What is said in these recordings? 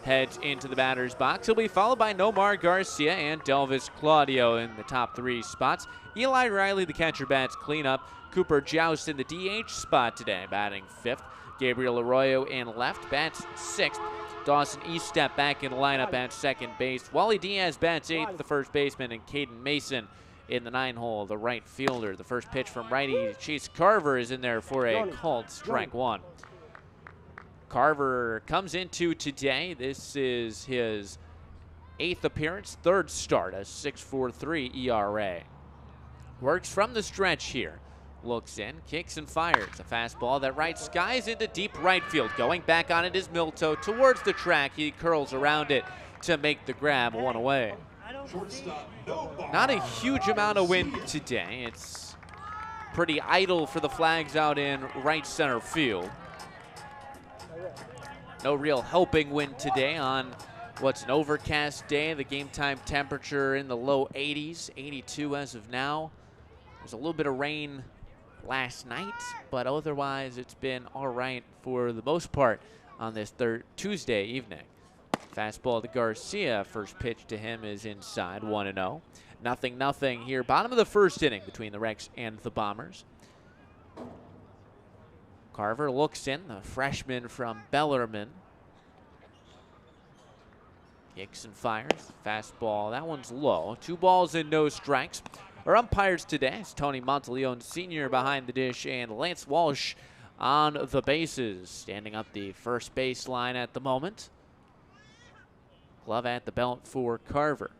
heads into the batter's box. He'll be followed by Nomar Garcia and Delvis Claudio in the top 3 spots. Eli Riley, the catcher, bats cleanup. Cooper Joust in the DH spot today, batting 5th. Gabriel Arroyo in left, bats 6th. Dawson Eastep back in the lineup at second base. Wally Diaz bats 8th, the first baseman, and Caden Mason in the 9 hole, the right fielder. The first pitch from righty Chase Carver is in there for a called strike 1. Carver comes into today. This is his 8th appearance, 3rd start, a 6.43 ERA. Works from the stretch here. Looks in, kicks and fires. A fastball that right skies into deep right field. Going back on it is Milto towards the track. He curls around it to make the grab, 1 away. Not a huge amount of wind today. It's pretty idle for the flags out in right center field. No real helping wind today on what's an overcast day. The game time temperature in the low 80s, 82 as of now. There's a little bit of rain last night, but otherwise it's been all right for the most part on this Tuesday evening. Fastball to Garcia. First pitch to him is inside, 1-0. 0-0 here. Bottom of the first inning between the Rex and the Bombers. Carver looks in, the freshman from Bellarmine. Kicks and fires. Fastball, that one's low. 2 balls and no strikes. Our umpires today is Tony Monteleone Sr. behind the dish and Lance Walsh on the bases. Standing up the first baseline at the moment. Glove at the belt for Carver.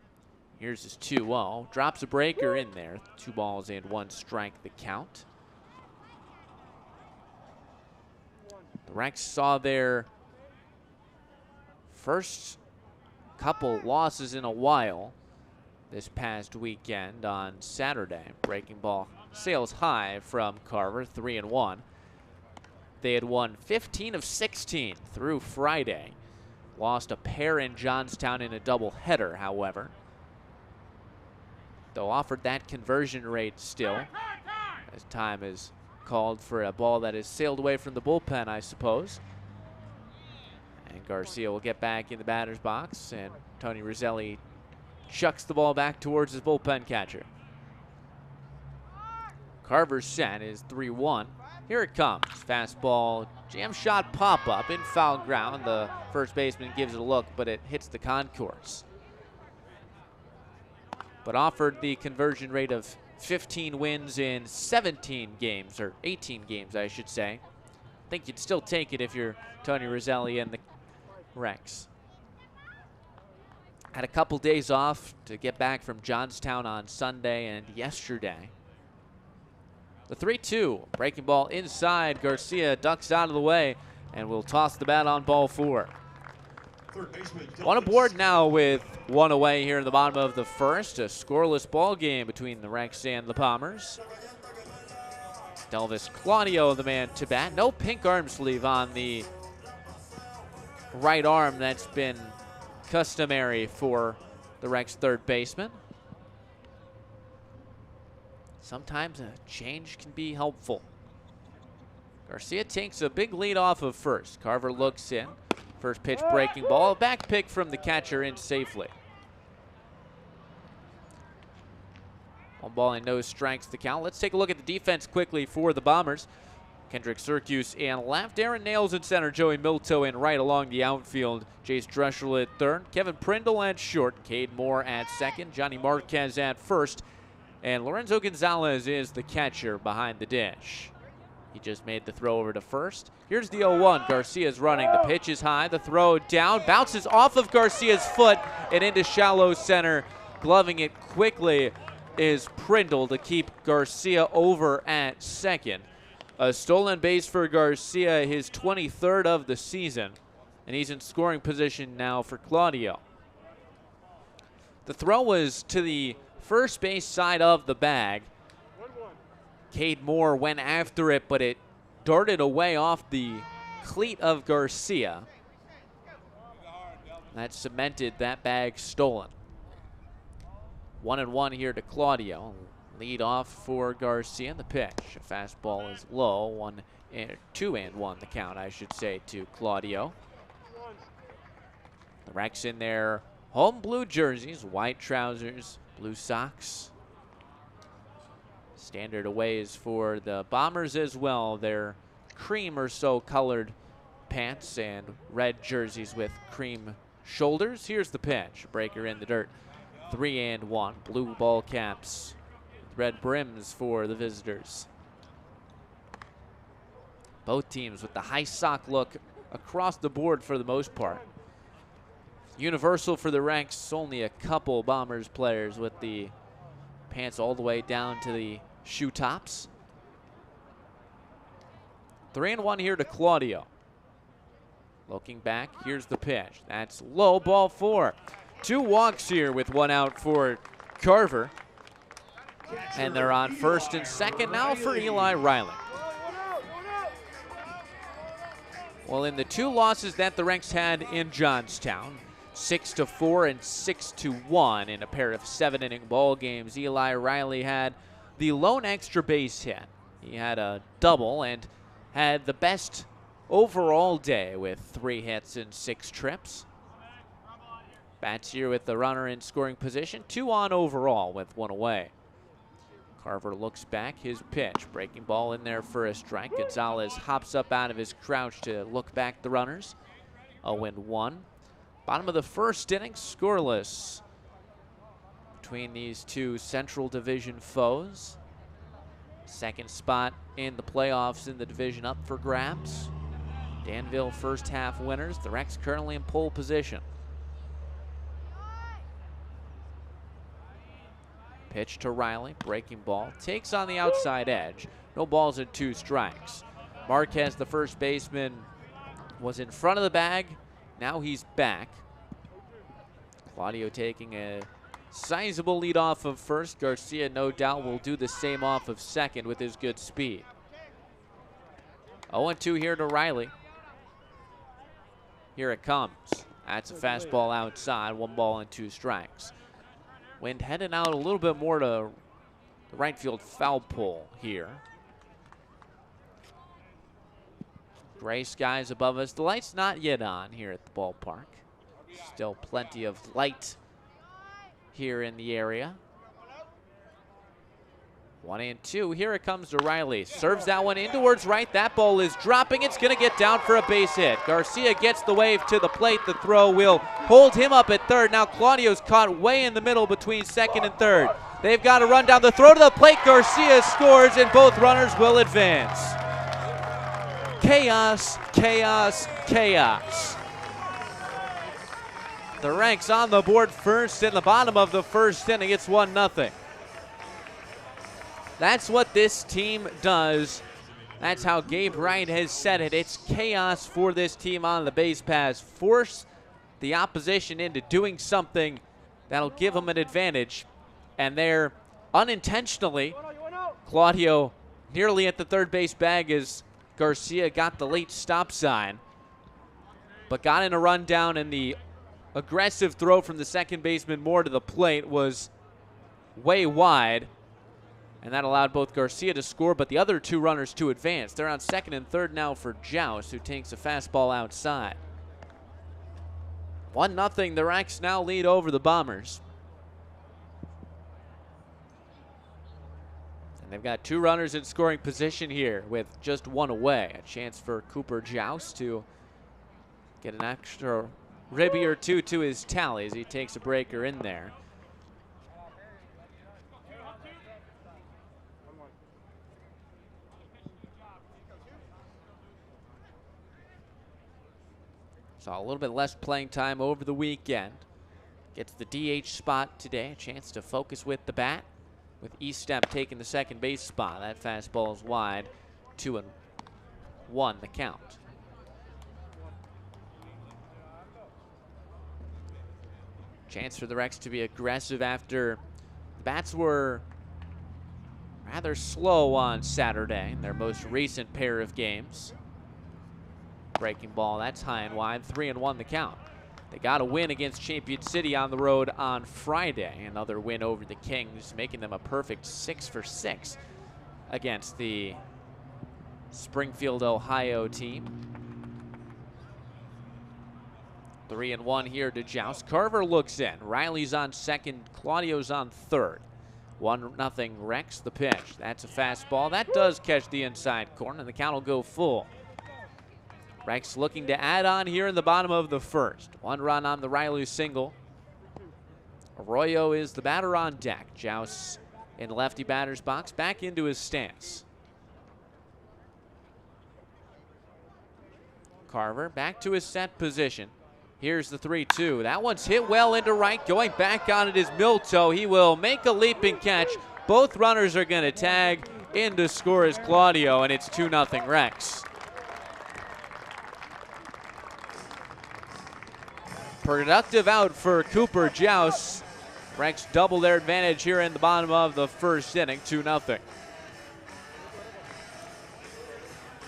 Here's his 2-0. Drops a breaker in there. 2 balls and 1 strike the count. The Rex saw their first couple losses in a while this past weekend on Saturday. Breaking ball sails high from Carver, 3-1. They had won 15 of 16 through Friday. Lost a pair in Johnstown in a doubleheader, however. Though offered that conversion rate still, as time is called for a ball that has sailed away from the bullpen, I suppose. And Garcia will get back in the batter's box, and Tony Roselli chucks the ball back towards his bullpen catcher. Carver's set is 3-1. Here it comes. Fastball, jam shot pop-up in foul ground. The first baseman gives it a look, but it hits the concourse. But offered the conversion rate of 15 wins in 17 games, or 18 games, I should say. I think you'd still take it if you're Tony Roselli and the Rex. Had a couple days off to get back from Johnstown on Sunday and yesterday. The 3-2, breaking ball inside. Garcia ducks out of the way and will toss the bat on ball 4. One aboard now with 1 away here in the bottom of the first. A scoreless ball game between the Rex and the Bombers. Delvis Claudio, the man to bat. No pink arm sleeve on the right arm. That's been customary for the Rex third baseman. Sometimes a change can be helpful. Garcia takes a big lead off of first. Carver looks in. First pitch breaking ball. Back pick from the catcher in safely. 1 ball and no strikes the count. Let's take a look at the defense quickly for the Bombers. Kendrick Sirkus in left. Aaron Nails in center. Joey Milto in right along the outfield. Jace Dreschel at third. Kevin Prindle at short. Cade Moore at second. Johnny Marquez at first. And Lorenzo Gonzalez is the catcher behind the dish. He just made the throw over to first. Here's the 0-1. Garcia's running. The pitch is high. The throw down. Bounces off of Garcia's foot and into shallow center. Gloving it quickly is Prindle to keep Garcia over at second. A stolen base for Garcia, his 23rd of the season. And he's in scoring position now for Claudio. The throw was to the first base side of the bag. Cade Moore went after it, but it darted away off the cleat of Garcia. That cemented that bag stolen. 1-1 here to Claudio. Lead off for Garcia. The pitch. A fastball is low. 2-1 the count, I should say, to Claudio. The Rex in their home blue jerseys, white trousers, blue socks. Standard aways for the Bombers as well. Their cream or so colored pants and red jerseys with cream shoulders. Here's the pitch. Breaker in the dirt. 3-1. Blue ball caps. Red brims for the visitors. Both teams with the high sock look across the board for the most part. Universal for the Rex, only a couple Bombers players with the pants all the way down to the shoe tops. 3-1 here to Claudio. Looking back, here's the pitch. That's low, ball 4. 2 walks here with 1 out for Carver. And they're on first and second now for Eli Riley. Well, in the 2 losses that the Rex had in Johnstown, 6-4 and 6-1 in a pair of 7-inning ball games, Eli Riley had the lone extra base hit. He had a double and had the best overall day with 3 hits and 6 trips. Bats here with the runner in scoring position, 2 on overall with 1 away. Carver looks back, his pitch, breaking ball in there for a strike. Gonzalez hops up out of his crouch to look back the runners. 0-1. Bottom of the first inning, scoreless between these 2 Central Division foes. Second spot in the playoffs in the division up for grabs. Danville first half winners. The Rex currently in pole position. Pitch to Riley, breaking ball, takes on the outside edge. No balls and 2 strikes. Marquez, the first baseman, was in front of the bag. Now he's back. Claudio taking a sizable lead off of first. Garcia, no doubt, will do the same off of second with his good speed. 0-2 here to Riley. Here it comes. That's a fastball outside, 1 ball and 2 strikes. Wind heading out a little bit more to the right field foul pole here. Gray skies above us. The light's not yet on here at the ballpark. Still plenty of light here in the area. 1-2. Here it comes to Riley. Serves that one in towards right. That ball is dropping. It's going to get down for a base hit. Garcia gets the wave to the plate. The throw will hold him up at third. Now Claudio's caught way in the middle between second and third. They've got to run down the throw to the plate. Garcia scores, and both runners will advance. Chaos, chaos, chaos. The Rex on the board first in the bottom of the first inning. It's 1-0. That's what this team does. That's how Gabe Wright has said it. It's chaos for this team on the base pass. Force the opposition into doing something that'll give them an advantage. And they're unintentionally, Claudio nearly at the third base bag as Garcia got the late stop sign, but got in a rundown, and the aggressive throw from the second baseman Moore to the plate was way wide. And that allowed both Garcia to score, but the other 2 runners to advance. They're on second and third now for Joust, who takes a fastball outside. 1-0, the Rex now lead over the Bombers. And they've got 2 runners in scoring position here with just 1 away. A chance for Cooper Joust to get an extra ribby or 2 to his tally as he takes a breaker in there. Saw a little bit less playing time over the weekend. Gets the DH spot today. A chance to focus with the bat, with Eastep taking the second base spot. That fastball is wide. 2-1 the count. Chance for the Rex to be aggressive after the bats were rather slow on Saturday in their most recent pair of games. Breaking ball, that's high and wide. 3-1 the count. They got a win against Champion City on the road on Friday. Another win over the Kings, making them a perfect 6 for 6 against the Springfield, Ohio team. 3-1 here to Joust. Carver looks in. Riley's on second. Claudio's on third. 1-0 Rex, the pitch. That's a fastball. That does catch the inside corner, and the count will go full. Rex looking to add on here in the bottom of the first. 1 run on the Riley single. Arroyo is the batter on deck. Joust in lefty batter's box, back into his stance. Carver back to his set position. Here's the 3-2. That one's hit well into right. Going back on it is Milto. He will make a leaping catch. Both runners are going to tag. In to score is Claudio, and it's 2-0 Rex. Productive out for Cooper Joust. Rex double their advantage here in the bottom of the first inning, 2-0.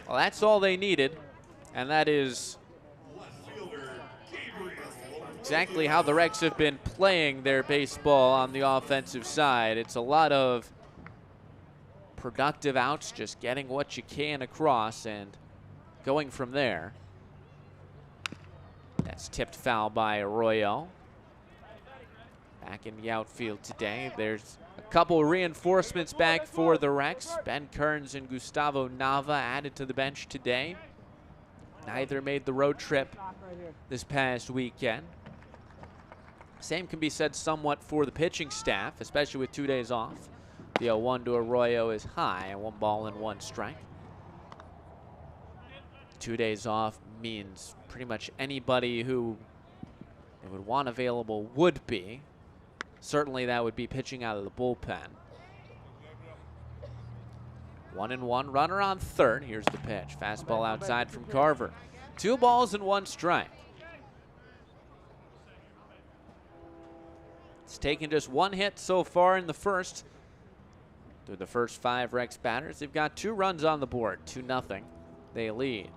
Well, that's all they needed, and that is exactly how the Rex have been playing their baseball on the offensive side. It's a lot of productive outs, just getting what you can across and going from there. That's tipped foul by Arroyo. Back in the outfield today. There's a couple reinforcements back for the Rex. Ben Kearns and Gustavo Nava added to the bench today. Neither made the road trip this past weekend. Same can be said somewhat for the pitching staff, especially with 2 days off. The 0-1 to Arroyo is high, and 1 ball and 1 strike. 2 days off means pretty much anybody who they would want available would be. Certainly that would be pitching out of the bullpen. 1-1, runner on third. Here's the pitch. Fastball outside from Carver. 2 balls and 1 strike. It's taken just 1 hit so far in the first. Through the first 5 Rex batters, they've got 2 runs on the board. 2-0. They lead.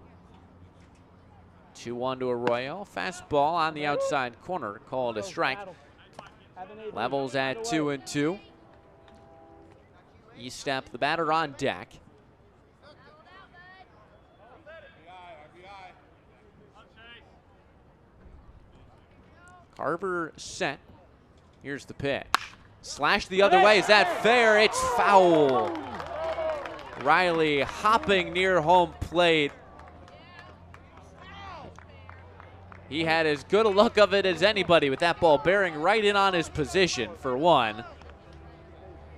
2-1 to Arroyo. Fastball on the outside corner, called a strike. Levels at 2-2. Estep, the batter on deck. Carver set. Here's the pitch. Slash the other way. Is that fair? It's foul. Riley hopping near home plate. He had as good a look of it as anybody with that ball bearing right in on his position for one.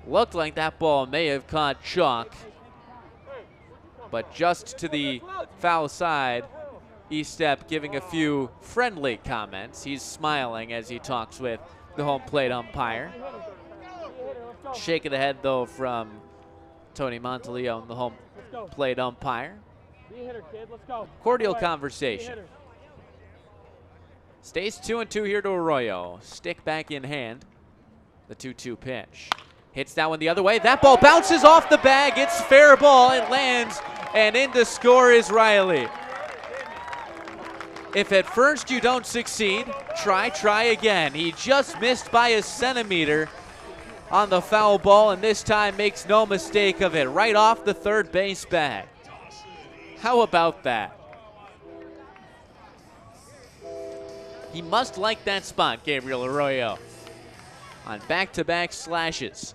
Looked like that ball may have caught chalk, but just to the foul side. Estep giving a few friendly comments. He's smiling as he talks with the home plate umpire. Shake of the head, though, from Tony Monteleone, the home plate umpire. Cordial conversation. Stays 2-2 here to Arroyo. Stick back in hand. The 2-2 pitch. Hits that one the other way. That ball bounces off the bag. It's fair ball. It lands, and in to score is Riley. If at first you don't succeed, try again. He just missed by a centimeter on the foul ball, and this time makes no mistake of it. Right off the third base bag. How about that? He must like that spot, Gabriel Arroyo, on back-to-back slashes.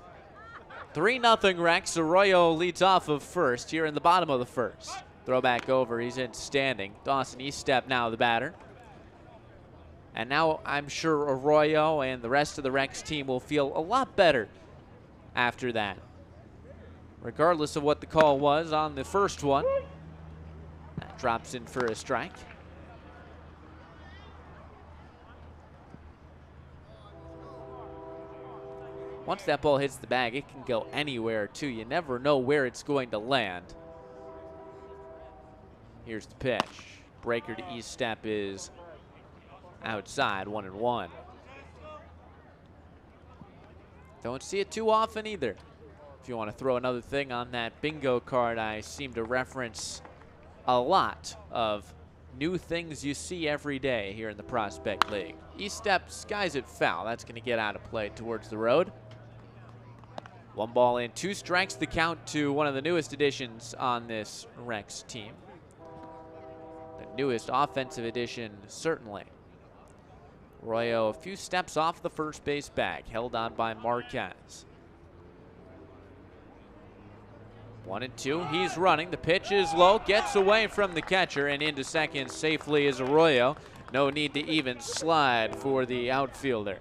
3-0 Rex. Arroyo leads off of first here in the bottom of the first. Throw back over. He's in standing. Dawson Estep now the batter. And now I'm sure Arroyo and the rest of the Rex team will feel a lot better after that. Regardless of what the call was on the first one. That drops in for a strike. Once that ball hits the bag, it can go anywhere too. You never know where it's going to land. Here's the pitch. Breaker to Estep is outside, 1-1. Don't see it too often either. If you want to throw another thing on that bingo card, I seem to reference a lot of new things you see every day here in the Prospect League. Estep skies it foul. That's going to get out of play towards the road. 1 ball and 2 strikes, the count to one of the newest additions on this Rex team. The newest offensive addition, certainly. Arroyo a few steps off the first base bag, held on by Marquez. 1-2, he's running. The pitch is low, gets away from the catcher, and into second safely is Arroyo. No need to even slide for the outfielder.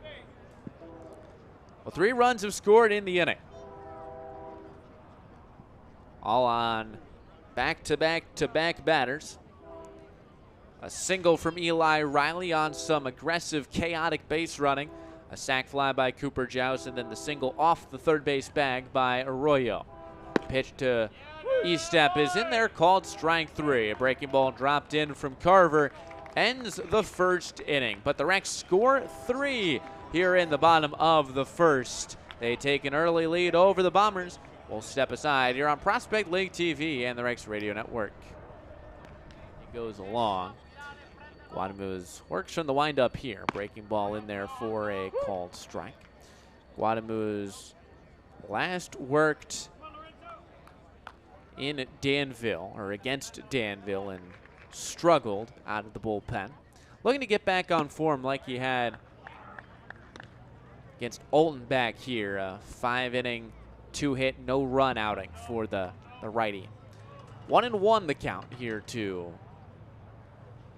Well, 3 runs have scored in the inning. All on back-to-back-to-back batters. A single from Eli Riley on some aggressive, chaotic base running. A sac fly by Cooper Joust, and then the single off the third base bag by Arroyo. Pitch to Estep is in there, called strike 3. A breaking ball dropped in from Carver ends the first inning. But the Rex score 3 here in the bottom of the first. They take an early lead over the Bombers. We'll step aside here on Prospect League TV and the Rex Radio Network. He goes along. Guadamus works from the windup here. Breaking ball in there for a called strike. Guadamus last worked in Danville, or against Danville, and struggled out of the bullpen. Looking to get back on form like he had against Olton back here. A 5-inning, 2-hit, no-run outing for the righty. 1-1 the count here to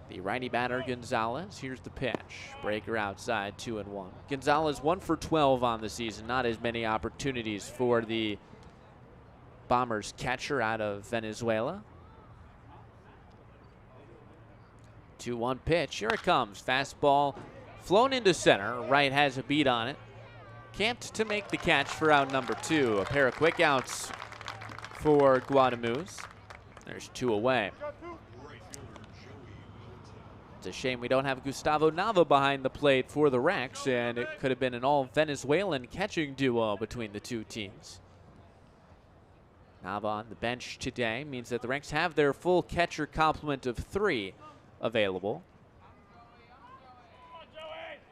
the righty batter Gonzalez. Here's the pitch. Breaker outside, 2-1. Gonzalez 1 for 12 on the season. Not as many opportunities for the Bombers catcher out of Venezuela. 2-1 pitch. Here it comes. Fastball flown into center. Right has a beat on it. Camped to make the catch for out number 2. A pair of quick outs for Guadamus. There's 2 away. It's a shame we don't have Gustavo Nava behind the plate for the Rex, and it could have been an all Venezuelan catching duo between the two teams. Nava on the bench today means that the Rex have their full catcher complement of 3 available.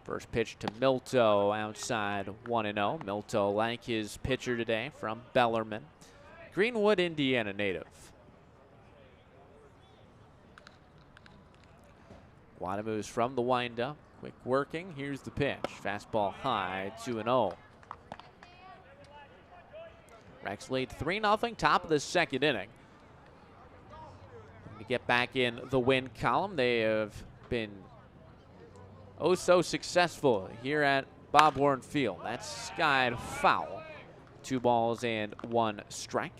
First pitch to Milto outside, 1-0. Milto, like his pitcher today, from Bellarmine. Greenwood, Indiana native. Guadamus from the windup. Quick working. Here's the pitch. Fastball high, 2-0. Rex lead 3-0, top of the second inning. To get back in the win column, they have been oh so successful here at Bob Warren Field. That's skied foul. 2 balls and 1 strike.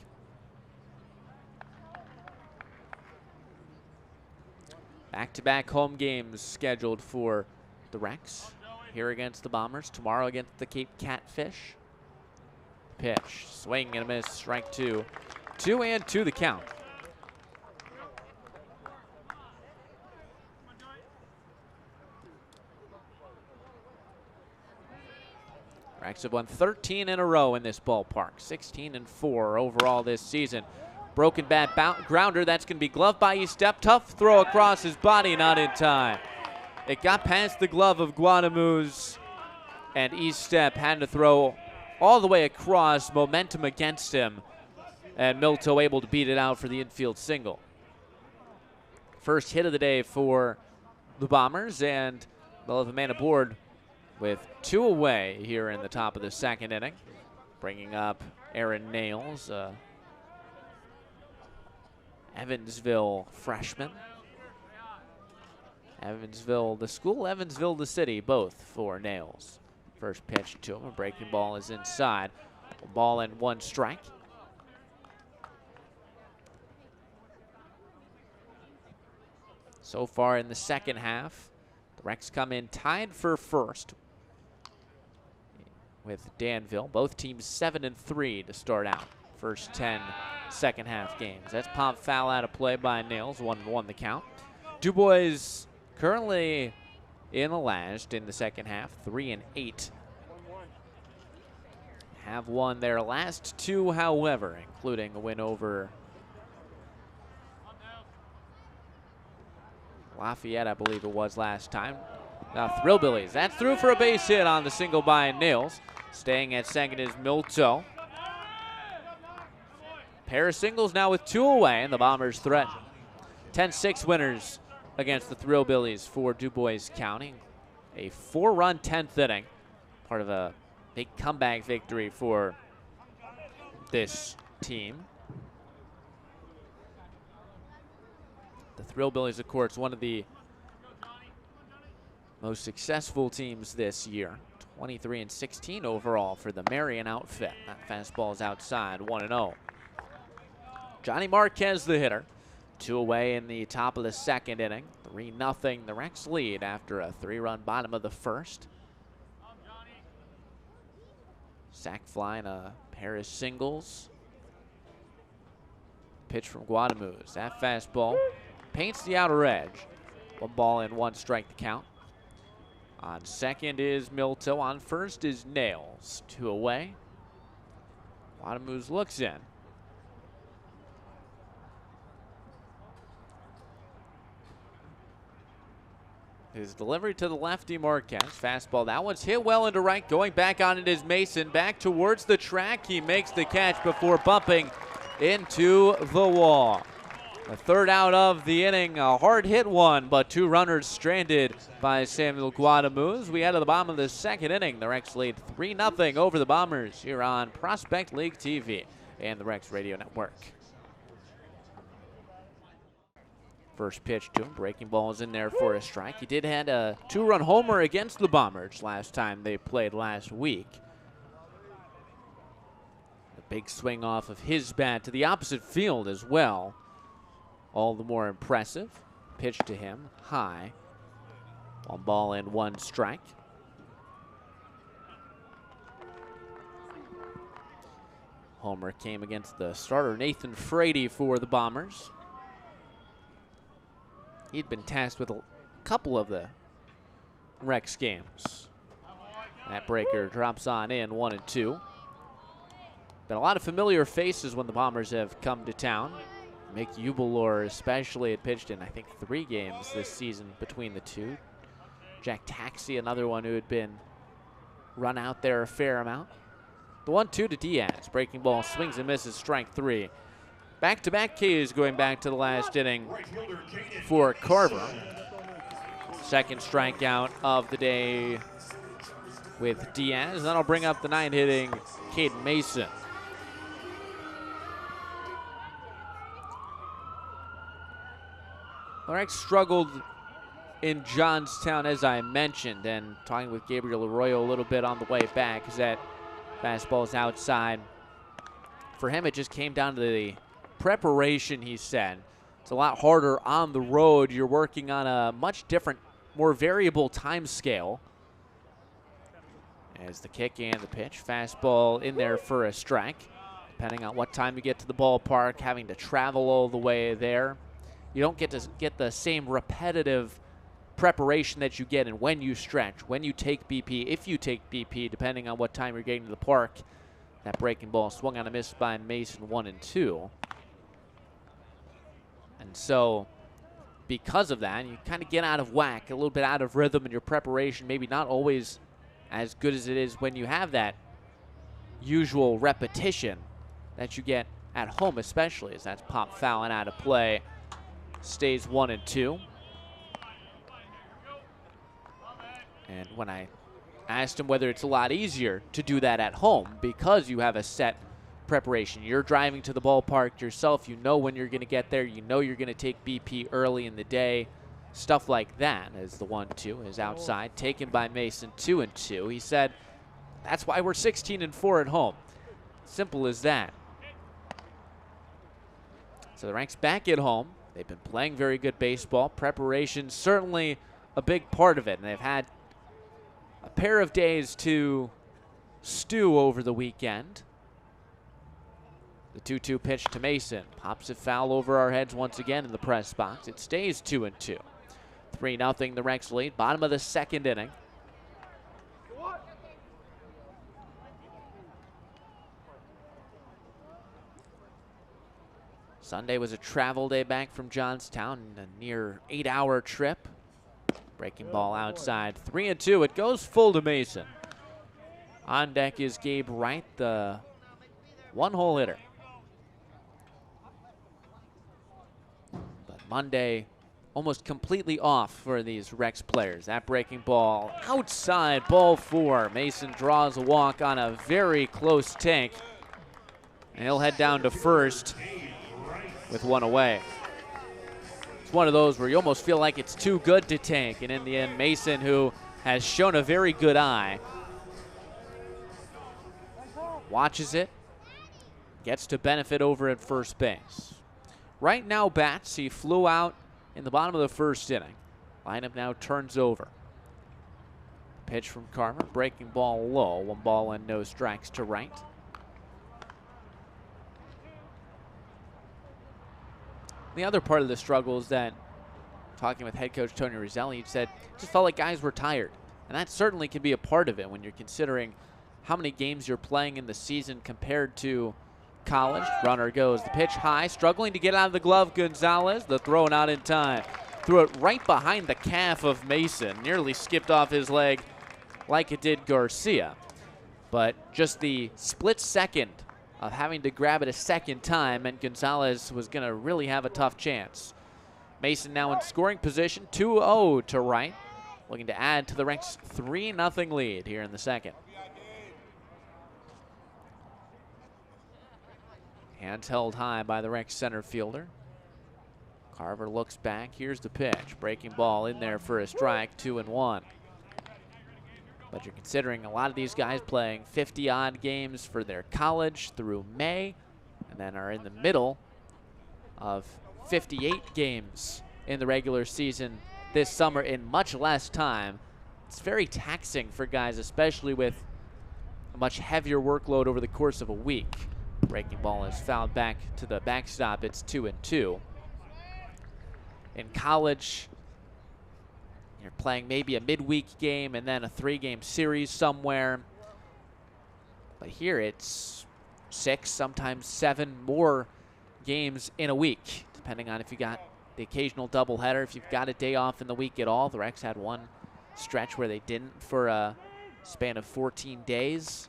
Back-to-back home games scheduled for the Rex. Here against the Bombers, tomorrow against the Cape Catfish. Pitch, swing and a miss, strike 2. 2-2 the count. Rex have won 13 in a row in this ballpark. 16-4 overall this season. Broken bat grounder, that's going to be gloved by Estep. Tough throw across his body, not in time. It got past the glove of Guadamus, and Estep had to throw all the way across, momentum against him, and Milto able to beat it out for the infield single. First hit of the day for the Bombers, and they'll have a man aboard with 2 away here in the top of the second inning. Bringing up Aaron Nails, Evansville freshman. Evansville the school, Evansville the city, both for Nails. First pitch to him, a breaking ball is inside. 1 ball and 1 strike. So far in the second half, the Rex come in tied for first with Danville. Both teams 7-3 to start out. First 10 second half games. That's pop foul out of play by Nails. 1-1 the count. Dubois currently in the last in the second half, 3-8. Have won their last 2, however, including a win over Lafayette, I believe it was last time. Now Thrillbillies, that's through for a base hit on the single by Nails. Staying at second is Milto. Pair of singles now with 2 away, and the Bombers threaten. 10-6 winners against the Thrillbillies for Dubois County. A 4-run 10th inning, part of a big comeback victory for this team. The Thrillbillies, of course, one of the most successful teams this year. 23-16 overall for the Marion outfit. That fastball is outside, 1-0. Johnny Marquez, the hitter. 2 away in the top of the 2nd inning. 3-0, the Rex lead after a 3-run bottom of the 1st. Sac fly and a pair of singles. Pitch from Guadamus. That fastball paints the outer edge. 1 ball and 1 strike to count. On second is Milto. On first is Nails. 2 away. Guadamus looks in. His delivery to the lefty Marquez. Fastball. That one's hit well into right. Going back on it is Mason. Back towards the track. He makes the catch before bumping into the wall. The 3rd out of the inning. A hard hit one, but 2 runners stranded by Samuel Guadamus. We head to the bottom of the 2nd inning. The Rex lead 3-0 over the Bombers here on Prospect League TV and the Rex Radio Network. First pitch to him. Breaking ball is in there for a strike. He did have a 2-run homer against the Bombers last time they played last week. A big swing off of his bat to the opposite field as well. All the more impressive. Pitch to him, high. 1 ball and 1 strike. Homer came against the starter Nathan Frady for the Bombers. He'd been tasked with a couple of the Rex games. That breaker drops on in, 1-2. Been a lot of familiar faces when the Bombers have come to town. Mick Ubelor especially had pitched in, I think, 3 games this season between the two. Jack Taxi, another one who had been run out there a fair amount. The 1-2 to Diaz. Breaking ball swings and misses, strike 3. Back-to-back Ks going back to the last inning for Carver. 2nd strikeout of the day with Diaz. That'll bring up the 9-hitting Caden Mason. The Rex struggled in Johnstown, as I mentioned, and talking with Gabriel Arroyo a little bit on the way back, is that fastball is outside. For him, it just came down to the preparation, he said. It's a lot harder on the road. You're working on a much different, more variable time scale. As the kick and the pitch. Fastball in there for a strike. Depending on what time you get to the ballpark, having to travel all the way there. You don't get to get the same repetitive preparation that you get in when you stretch, when you take BP, if you take BP, depending on what time you're getting to the park. That breaking ball swung on a miss by Mason, 1-2. And so, because of that, you kind of get out of whack, a little bit out of rhythm in your preparation, maybe not always as good as it is when you have that usual repetition that you get at home, especially as that's pop fouling out of play. Stays 1-2. And when I asked him whether it's a lot easier to do that at home because you have a set preparation. You're driving to the ballpark yourself. You know when you're going to get there. You know you're going to take BP early in the day. Stuff like that. As the 1-2 is outside. Taken by Mason, 2-2. He said, that's why we're 16-4 at home. Simple as that. So the Rex back at home. They've been playing very good baseball. Preparation certainly a big part of it. And they've had a pair of days to stew over the weekend. The 2-2 pitch to Mason. Pops it foul over our heads once again in the press box. It stays 2-2. 3-0 the Rex lead. Bottom of the 2nd inning. Sunday was a travel day back from Johnstown, a near 8-hour trip. Breaking ball outside, 3-2. It goes full to Mason. On deck is Gabe Wright, the 1-hole hitter. But Monday almost completely off for these Rex players. That breaking ball outside, ball 4. Mason draws a walk on a very close tank. And he'll head down to first with 1 away. It's one of those where you almost feel like it's too good to tank. And in the end, Mason, who has shown a very good eye, watches it, gets to benefit over at first base. Right now, bats, he flew out in the bottom of the first inning. Lineup now turns over. Pitch from Carver, breaking ball low. 1 ball and no strikes to right. The other part of the struggle is that, talking with head coach Tony Roselli, he said it just felt like guys were tired. And that certainly can be a part of it when you're considering how many games you're playing in the season compared to college. Runner goes, the pitch high, struggling to get out of the glove. Gonzalez, the throw not in time. Threw it right behind the calf of Mason. Nearly skipped off his leg like it did Garcia. But just the split second of having to grab it a second time meant Gonzalez was going to really have a tough chance. Mason now in scoring position, 2-0 to right. Looking to add to the Rex 3-0 lead here in the second. Hands held high by the Rex center fielder. Carver looks back. Here's the pitch. Breaking ball in there for a strike, 2-1. But you're considering a lot of these guys playing 50-odd games for their college through May, and then are in the middle of 58 games in the regular season this summer in much less time. It's very taxing for guys, especially with a much heavier workload over the course of a week. Breaking ball is fouled back to the backstop. It's 2-2. In college, you're playing maybe a midweek game and then a 3-game series somewhere. But here it's 6, sometimes 7 more games in a week, depending on if you got the occasional doubleheader, if you've got a day off in the week at all. The Rex had one stretch where they didn't for a span of 14 days.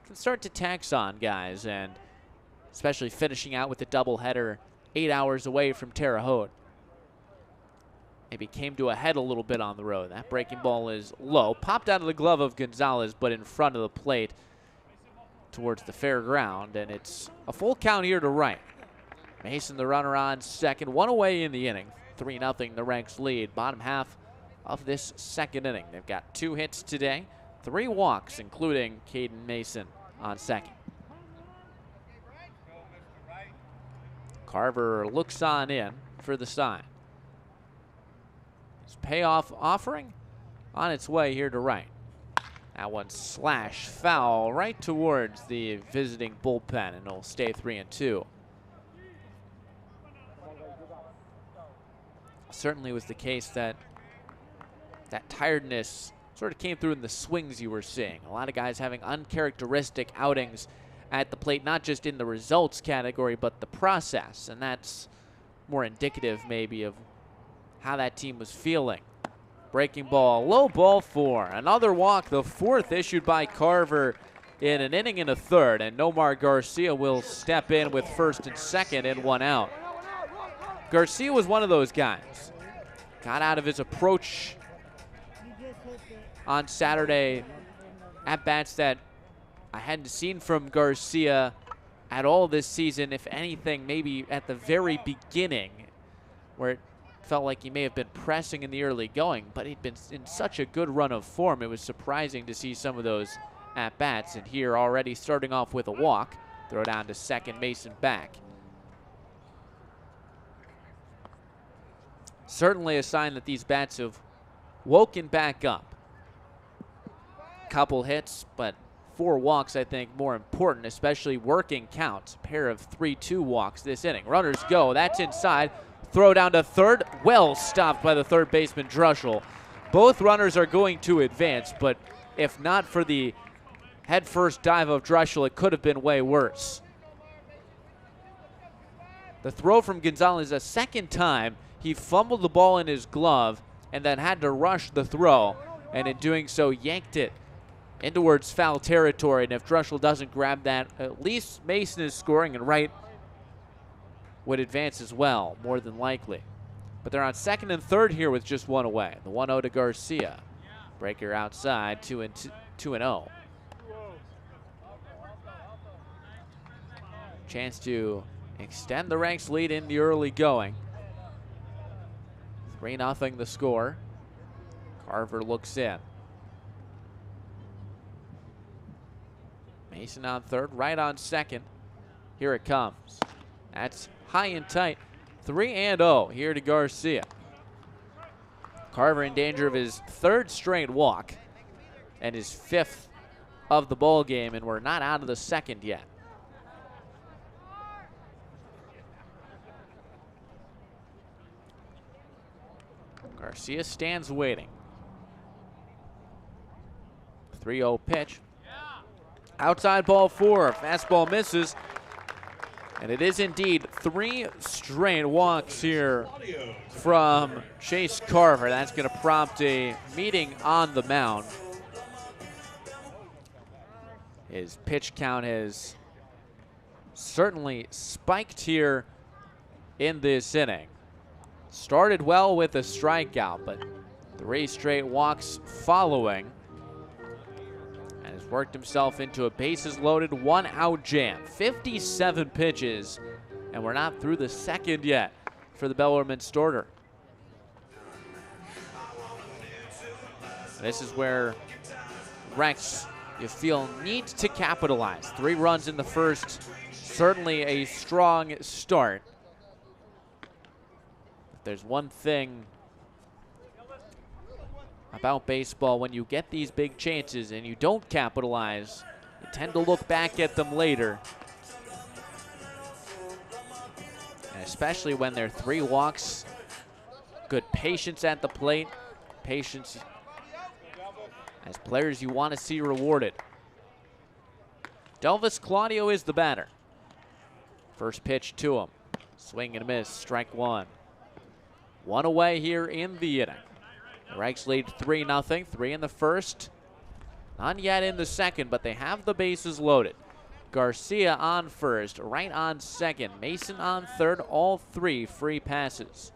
Can start to tax on guys, and especially finishing out with the doubleheader 8 hours away from Terre Haute. Maybe came to a head a little bit on the road. That breaking ball is low. Popped out of the glove of Gonzalez, but in front of the plate towards the fair ground, and it's a full count here to right. Mason, the runner on second. 1 away in the inning. 3-0 the Rex lead. Bottom half of this second inning. They've got 2 hits today, 3 walks, including Caden Mason on second. Carver looks on in for the sign. His payoff offering on its way here to right. That one slash foul right towards the visiting bullpen, and it'll stay 3-2. Certainly was the case that tiredness sort of came through in the swings you were seeing. A lot of guys having uncharacteristic outings at the plate, not just in the results category, but the process. And that's more indicative maybe of how that team was feeling. Breaking ball, low ball 4. Another walk, the 4th issued by Carver in an inning and a third. And Nomar Garcia will step in with first and second and 1 out. Garcia was one of those guys. Got out of his approach on Saturday at bats that I hadn't seen from Garcia at all this season. If anything, maybe at the very beginning, where it felt like he may have been pressing in the early going, but he'd been in such a good run of form. It was surprising to see some of those at bats. And here already starting off with a walk. Throw down to second, Mason back. Certainly a sign that these bats have woken back up. Couple hits, but 4 walks, I think, more important, especially working counts. A pair of 3-2 walks this inning. Runners go. That's inside. Throw down to third. Well stopped by the third baseman, Druschel. Both runners are going to advance, but if not for the headfirst dive of Druschel, it could have been way worse. The throw from Gonzalez a second time. He fumbled the ball in his glove and then had to rush the throw, and in doing so yanked it in towards foul territory. And if Druschel doesn't grab that, at least Mason is scoring, and Wright would advance as well, more than likely. But they're on second and third here with just one away. The 1-0 to Garcia. Breaker outside, 2-0. Chance to extend the ranks lead in the early going. 3-0 the score. Carver looks in. Mason on third, right on second. Here it comes. That's high and tight. 3-0 here to Garcia. Carver in danger of his third straight walk and his fifth of the ball game, and we're not out of the second yet. Garcia stands waiting. 3-0 pitch. Outside ball 4. Fastball misses. And it is indeed 3 straight walks here from Chase Carver. That's going to prompt a meeting on the mound. His pitch count has certainly spiked here in this inning. Started well with a strikeout, but 3 straight walks following. And has worked himself into a bases loaded 1-out jam. 57 pitches, and we're not through the second yet for the Bellarmine starter. This is where Rex, you feel, needs to capitalize. 3 runs in the first, certainly a strong start. If there's one thing about baseball, when you get these big chances and you don't capitalize, you tend to look back at them later. And especially when there are 3 walks, good patience at the plate, patience as players you want to see rewarded. Delvis Claudio is the batter. First pitch to him. Swing and a miss, strike 1. 1 away here in the inning. The Ranks lead 3-0, 3 in the first. None yet in the second, but they have the bases loaded. Garcia on first, right on second. Mason on third, all 3 free passes.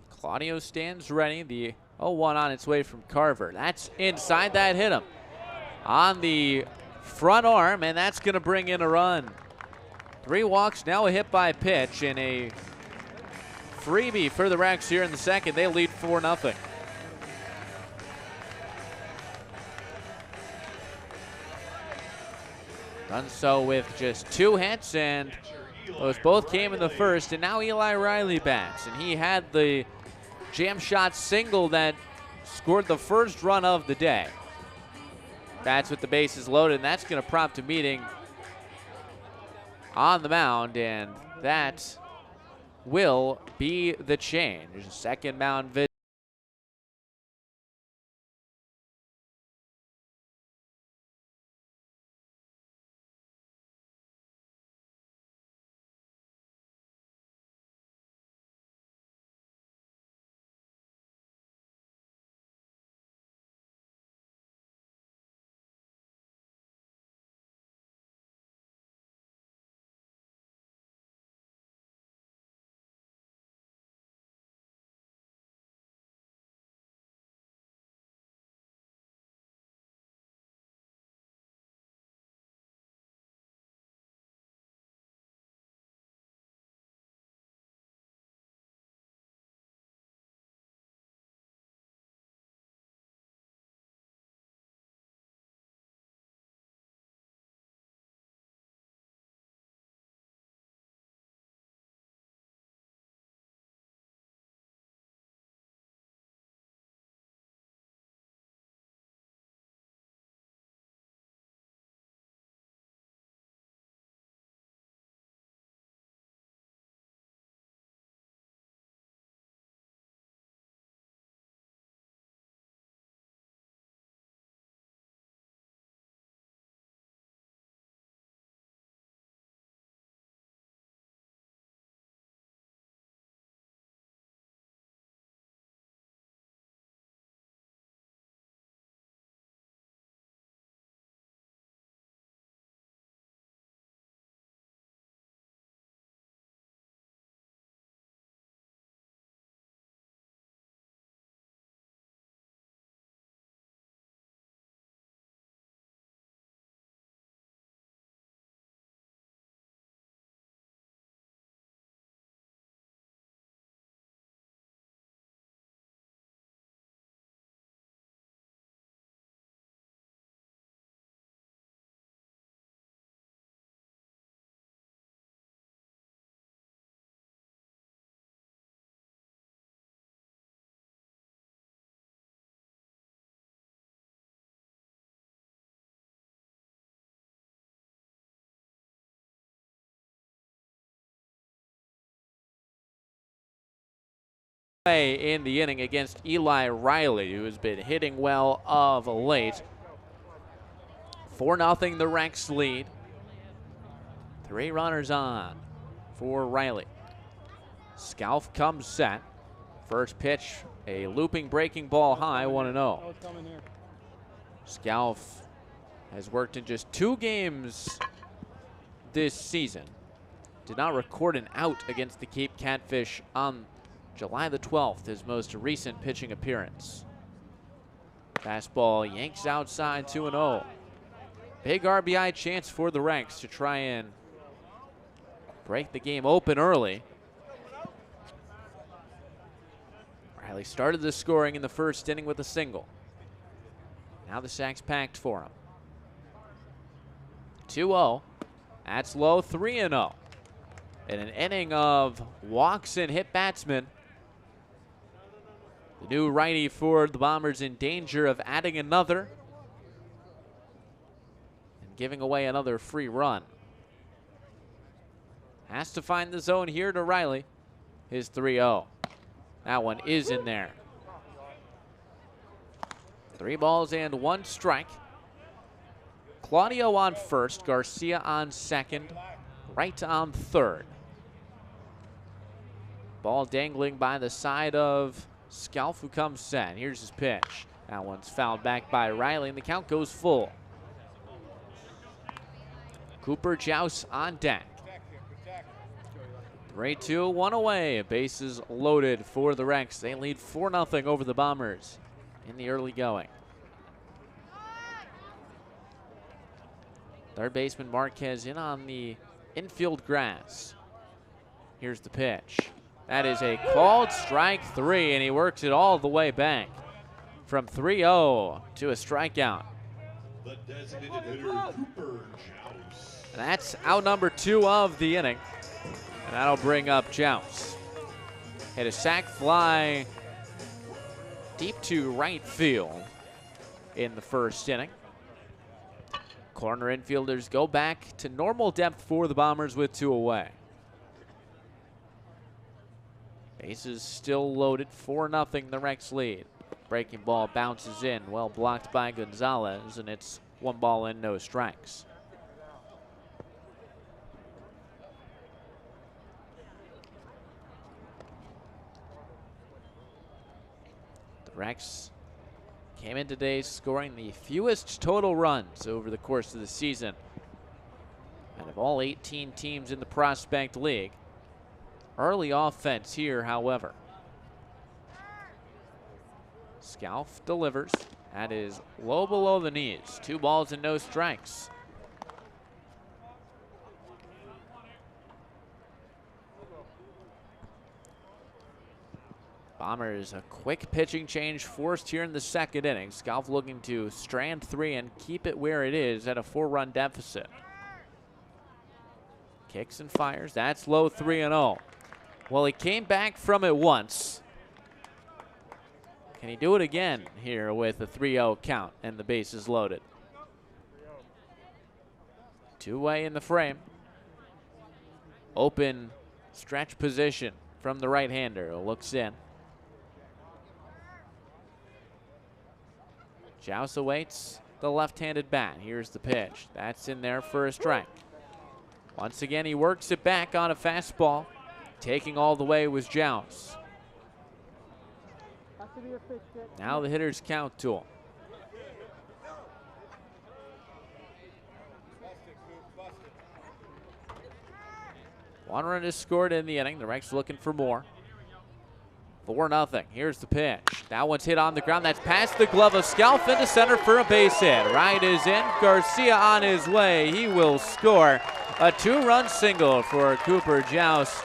Claudio stands ready. The 0-1 on its way from Carver. That's inside, that hit him on the front arm, and that's going to bring in a run. 3 walks, now a hit by pitch, and a freebie for the Rex here in the second. They lead 4-0. Done so with just 2 hits, and those both came in the first, and now Eli Riley bats, and he had the jam shot single that scored the first run of the day. Bats with the bases loaded, and that's going to prompt a meeting on the mound, and that will be the change. Second mound visit. in the inning against Eli Riley, who has been hitting well of late. 4-0 the Rex lead. 3 runners on for Riley. Scalf comes set. First pitch, a looping breaking ball high, 1-0. Scalf has worked in just 2 games this season. Did not record an out against the Cape Catfish on July the 12th, his most recent pitching appearance. Fastball yanks outside, 2-0. Big RBI chance for the Rex to try and break the game open early. Riley started the scoring in the first inning with a single. Now the sack's packed for him. 2-0. That's low, 3-0. In an inning of walks and hit batsmen, the new righty for the Bombers in danger of adding another and giving away another free run. Has to find the zone here to Riley. His 3-0. That one is in there. 3 balls and 1 strike. Claudio on first, Garcia on second, Wright on third. Ball dangling by the side of Scalf, who comes set. Here's his pitch. That one's fouled back by Riley, and the count goes full. Cooper Jouse on deck. 3-2, 1 away. Bases loaded for the Rex. They lead 4-0 over the Bombers in the early going. Third baseman Marquez in on the infield grass. Here's the pitch. That is a called strike 3, and he works it all the way back from 3-0 to a strikeout. The designated hitter, Cooper Jouse. And that's out number 2 of the inning, and that'll bring up Jouse. Hit a sac fly deep to right field in the first inning. Corner infielders go back to normal depth for the Bombers with 2 away. Bases still loaded, 4-0 the Rex lead. Breaking ball bounces in, well blocked by Gonzalez, and it's 1 ball in, no strikes. The Rex came in today scoring the fewest total runs over the course of the season out of all 18 teams in the Prospect League. Early offense here, however. Scalf delivers. That is low below the knees. 2 balls and no strikes. Bombers, a quick pitching change forced here in the second inning. Scalf looking to strand 3 and keep it where it is at a 4-run deficit. Kicks and fires. That's low, 3-0. Well, he came back from it once. Can he do it again here with a 3-0 count and the bases loaded? 2-way in the frame. Open stretch position from the right-hander. Looks in. Jouse awaits the left-handed bat. Here's the pitch. That's in there for a strike. Once again, he works it back on a fastball. Taking all the way was Jouse. Now the hitters count to him. One run is scored in the inning. The Rex looking for more. 4-0. Here's the pitch. That one's hit on the ground. That's past the glove of Scalf into center for a base hit. Right is in. Garcia on his way. He will score a 2-run single for Cooper Jouse.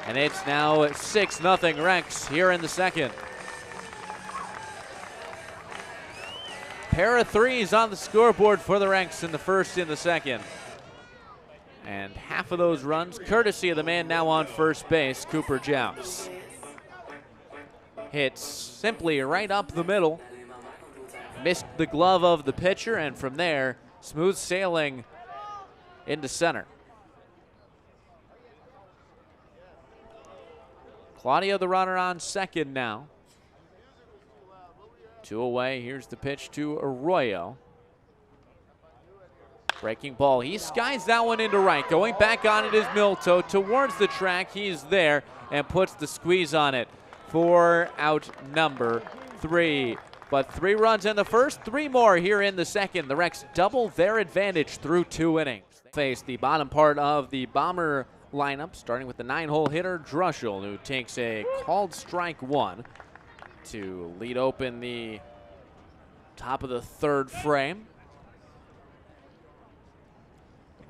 And it's now 6-0 Rex here in the second. Pair of threes on the scoreboard for the Rex in the first and the second. And half of those runs courtesy of the man now on first base, Cooper Jouse. Hits simply right up the middle. Missed the glove of the pitcher, and from there, smooth sailing into center. Claudio, the runner, on second now. 2 away. Here's the pitch to Arroyo. Breaking ball. He skies that one into right. Going back on it is Milto towards the track. He's there and puts the squeeze on it for out number 3. But 3 runs in the first, 3 more here in the second. The Rex double their advantage through 2 innings. Face the bottom part of the Bomber lineup, starting with the 9-hole hitter Druschel, who takes a called strike 1 to lead open the top of the 3rd frame.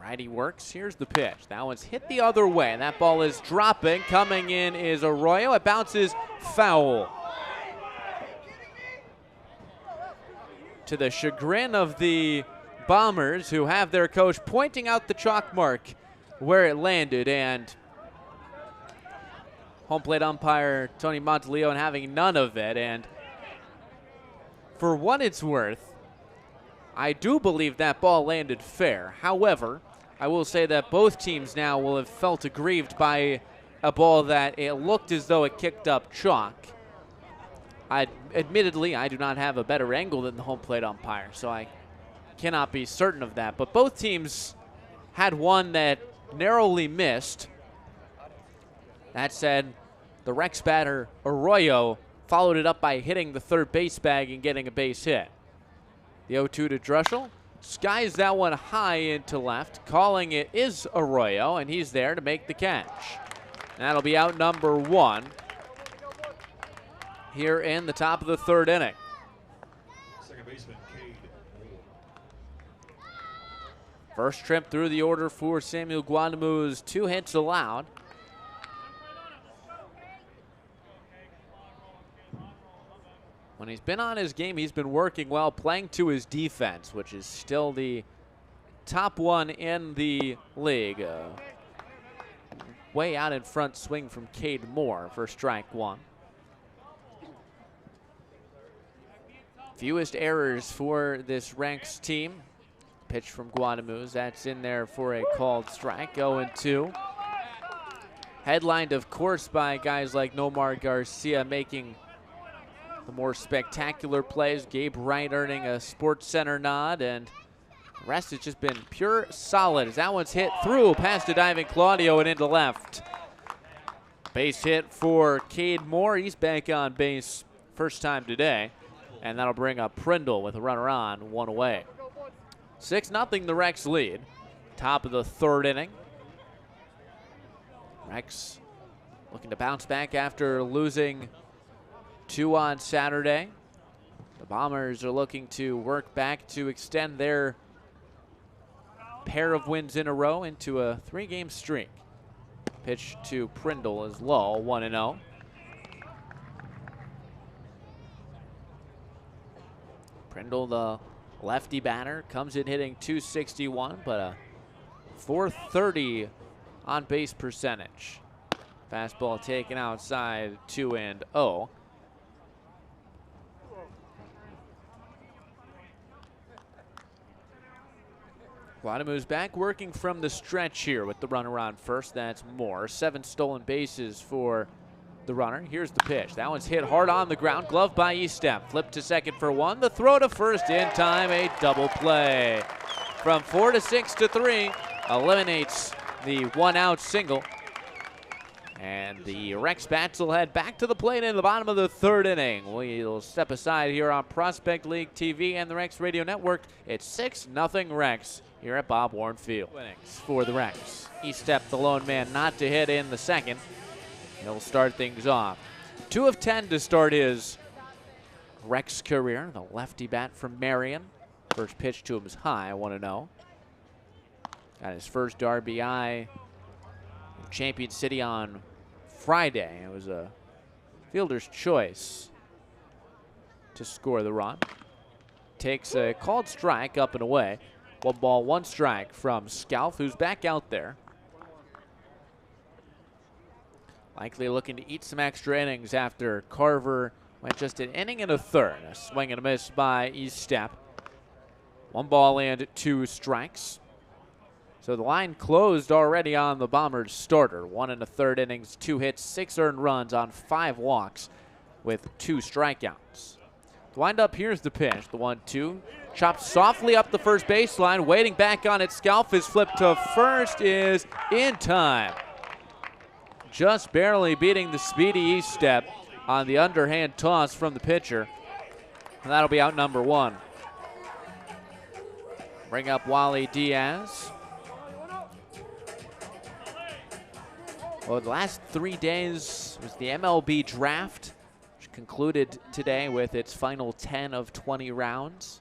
Righty works. Here's the pitch. That one's hit the other way, and that ball is dropping. Coming in is Arroyo. It bounces foul. To the chagrin of the Bombers, who have their coach pointing out the chalk mark where it landed, and home plate umpire Tony Monteleone having none of it. And for what it's worth, I do believe that ball landed fair. However, I will say that both teams now will have felt aggrieved by a ball that it looked as though it kicked up chalk. Admittedly, I do not have a better angle than the home plate umpire, so I cannot be certain of that. But both teams had one that narrowly missed. That said, the Rex batter Arroyo followed it up by hitting the 3rd base bag and getting a base hit. The 0-2 to Druschel. Skies that one high into left. Calling it is Arroyo, and he's there to make the catch. That'll be out number 1 here in the top of the 3rd inning. Second baseman, Cade. First trip through the order for Samuel Guadamu's 2 hits allowed. When he's been on his game, he's been working well, playing to his defense, which is still the top one in the league. Way out in front swing from Cade Moore for strike 1. Fewest errors for this Rex team. Pitch from Guadamu's, that's in there for a called strike. 0-2. Headlined, of course, by guys like Nomar Garcia making the more spectacular plays. Gabe Wright earning a Sports Center nod, and the rest has just been pure solid as that one's hit through past a diving Claudio and into left. Base hit for Cade Moore. He's back on base first time today, and that'll bring up Prindle with a runner on, 1 away. 6-0 the Rex lead. Top of the 3rd inning. Rex looking to bounce back after losing 2 on Saturday. The Bombers are looking to work back to extend their pair of wins in a row into a 3-game streak. Pitch to Prindle is low, 1-0. Prindle, the lefty batter, comes in hitting .261, but a .430 on base percentage. Fastball taken outside, 2-0. Guadamu's back working from the stretch here with the runner on first. That's Moore. 7 stolen bases for the runner. Here's the pitch. That one's hit hard on the ground. Glove by Estep. Flip to second for 1. The throw to first in time. A double play. From 4 to 6 to 3. Eliminates the 1-out single. And the Rex bats will head back to the plate in the bottom of the 3rd inning. We'll step aside here on Prospect League TV and the Rex Radio Network. It's 6-0 Rex here at Bob Warren Field. Innings for the Rex. Estep, the lone man, not to hit in the second. He'll start things off. 2 of 10 to start his Rex career. The lefty bat from Marion. First pitch to him is high, 1-0. Got his first RBI in Champion City on Friday. It was a fielder's choice to score the run. Takes a called strike up and away. 1 ball, 1 strike from Scalf, who's back out there. Likely looking to eat some extra innings after Carver went just an inning and a third. A swing and a miss by Estep. 1 ball and 2 strikes. So the line closed already on the Bombers starter. 1 1/3 innings, 2 hits, 6 earned runs on 5 walks with 2 strikeouts. The windup, here's the pitch. The 1-2. Chopped softly up the first baseline. Waiting back on it. Scalf is flipped to first, is in time. Just barely beating the speedy east step on the underhand toss from the pitcher. And that'll be out number 1. Bring up Wally Diaz. Well, the last 3 days was the MLB draft, which concluded today with its final 10 of 20 rounds.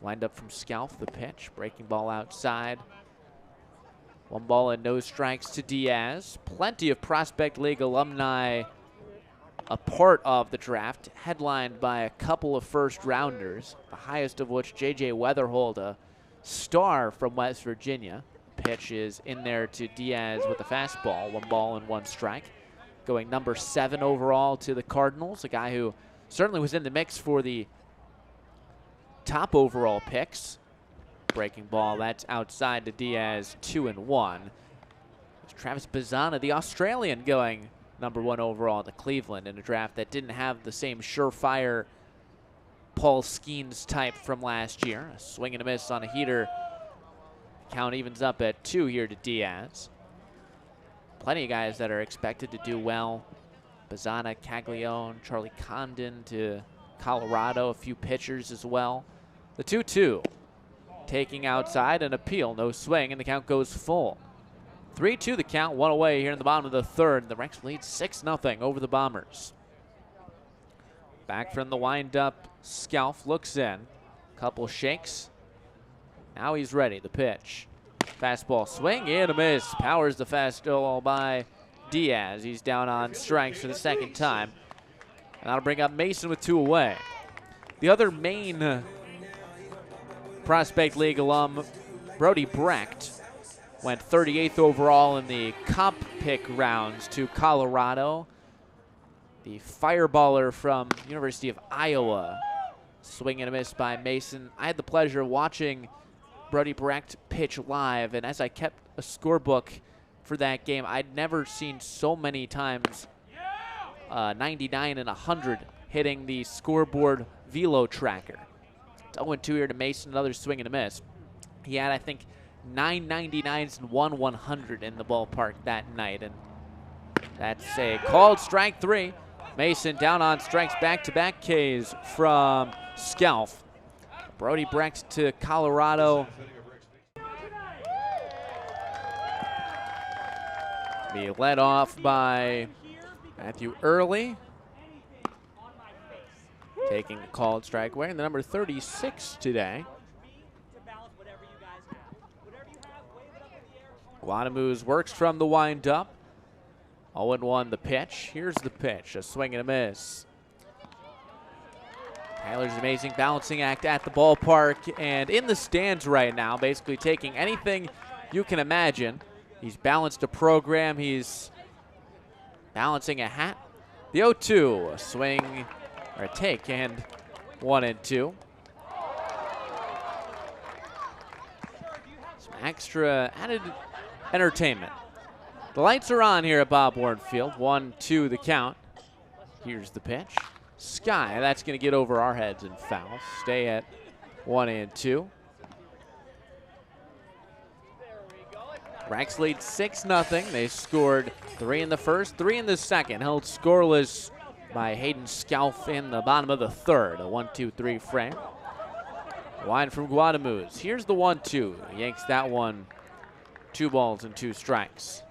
Lined up from Scalf, the pitch. Breaking ball outside. 1 ball and no strikes to Diaz. Plenty of Prospect League alumni a part of the draft, headlined by a couple of first-rounders, the highest of which J.J. Weatherhold, a star from West Virginia. Pitch is in there to Diaz with a fastball. 1 ball and 1 strike. Going number 7 overall to the Cardinals, a guy who certainly was in the mix for the top overall picks. Breaking ball, that's outside to Diaz, 2-1. It's Travis Bazzana, the Australian, going number 1 overall to Cleveland in a draft that didn't have the same surefire Paul Skeens type from last year. A swing and a miss on a heater. Count evens up at 2 here to Diaz. Plenty of guys that are expected to do well. Bazzana, Caglione, Charlie Condon to Colorado, a few pitchers as well. The 2-2. Taking outside, an appeal, no swing, and the count goes full. 3-2 the count, 1 away here in the bottom of the 3rd. The Rex leads 6-0 over the Bombers. Back from the windup, Scalf looks in. Couple shakes. Now he's ready, the pitch. Fastball swing and a miss. Powers the fastball by Diaz. He's down on strikes for the 2nd time. And that'll bring up Mason with 2 away. The other main Prospect League alum, Brody Brecht, went 38th overall in the comp pick rounds to Colorado. The fireballer from University of Iowa. Swing and a miss by Mason. I had the pleasure of watching Brody Brecht pitch live, and as I kept a scorebook for that game, I'd never seen so many times 99 and 100 hitting the scoreboard velo tracker. It's 0-2 here to Mason, another swing and a miss. He had, I think, 9 99s and 1 100 in the ballpark that night, and that's a called strike 3. Mason down on strikes, back-to-back Ks from Scalf. Brody Brecht to Colorado. Be led off by Matthew Early. Taking the called strike, wearing the number 36 today. Guadamus works from the windup. 0-1 the pitch. Here's the pitch, a swing and a miss. Tyler's amazing balancing act at the ballpark and in the stands right now, basically taking anything you can imagine. He's balanced a program, he's balancing a hat. The 0-2, a swing or a take, and 1-2. Some extra added entertainment. The lights are on here at Bob Warren Field. 1-2 the count. Here's the pitch. Sky, that's going to get over our heads and foul. Stay at 1-2. Rex leads 6-0. They scored 3 in the first, 3 in the second. Held scoreless by Hayden Scalf in the bottom of the 3rd. A 1-2-3 frame. Line from Guadamus. Here's the 1-2. Yanks that one. 2 balls and 2 strikes.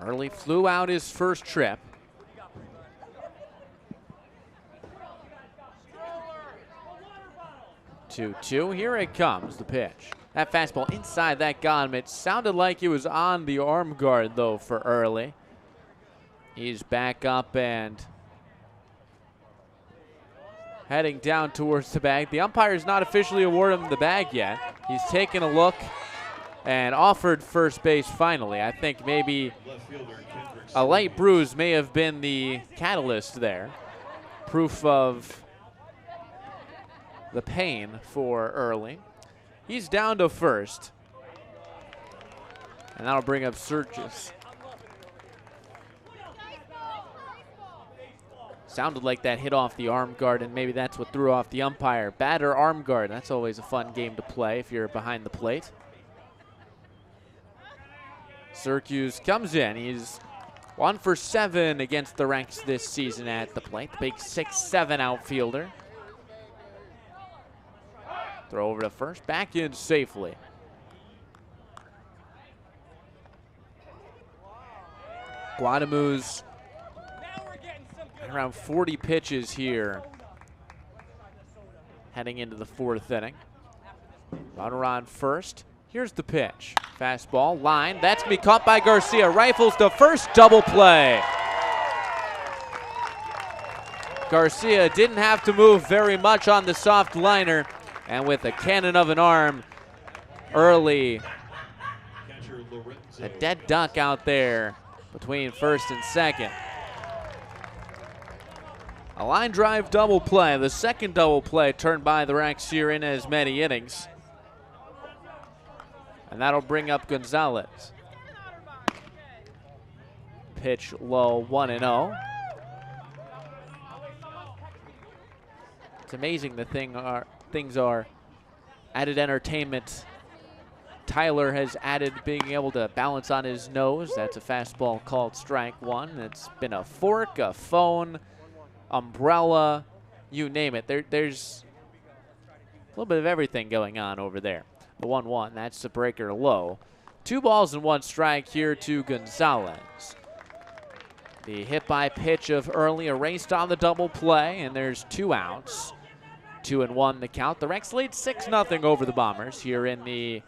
Early flew out his first trip. 2-2, here it comes, the pitch. That fastball inside that got him. It sounded like it was on the arm guard, though, for Early. He's back up and heading down towards the bag. The umpire's not officially awarded him the bag yet. He's taken a look and offered first base finally. I think maybe a light bruise may have been the catalyst there. Proof of the pain for Early. He's down to first. And that'll bring up Sergius. Sounded like that hit off the arm guard, and maybe that's what threw off the umpire. Batter arm guard. That's always a fun game to play if you're behind the plate. Syracuse comes in. He's 1 for 7 against the ranks this season at the plate. The big 6'7" outfielder. Throw over to first, back in safely. Guadamu's around 40 pitches here heading into the 4th inning. Runner on first. Here's the pitch. Fastball, line. That's going to be caught by Garcia. Rifles to first, double play. Garcia didn't have to move very much on the soft liner, and with a cannon of an arm early, a dead duck out there between first and second. A line drive double play, the second double play turned by the ranks here in as many innings. And that'll bring up Gonzalez. Pitch low, 1-0. It's amazing the things are added entertainment. Tyler has added being able to balance on his nose. That's a fastball called strike one. It's been a fork, a phone, umbrella, you name it. There's a little bit of everything going on over there. The 1-1, that's the breaker low. 2 balls and 1 strike here to Gonzalez. The hit by pitch of early erased on the double play, and there's 2 outs. 2-1 the count. The Rex lead 6-0 over the Bombers here in the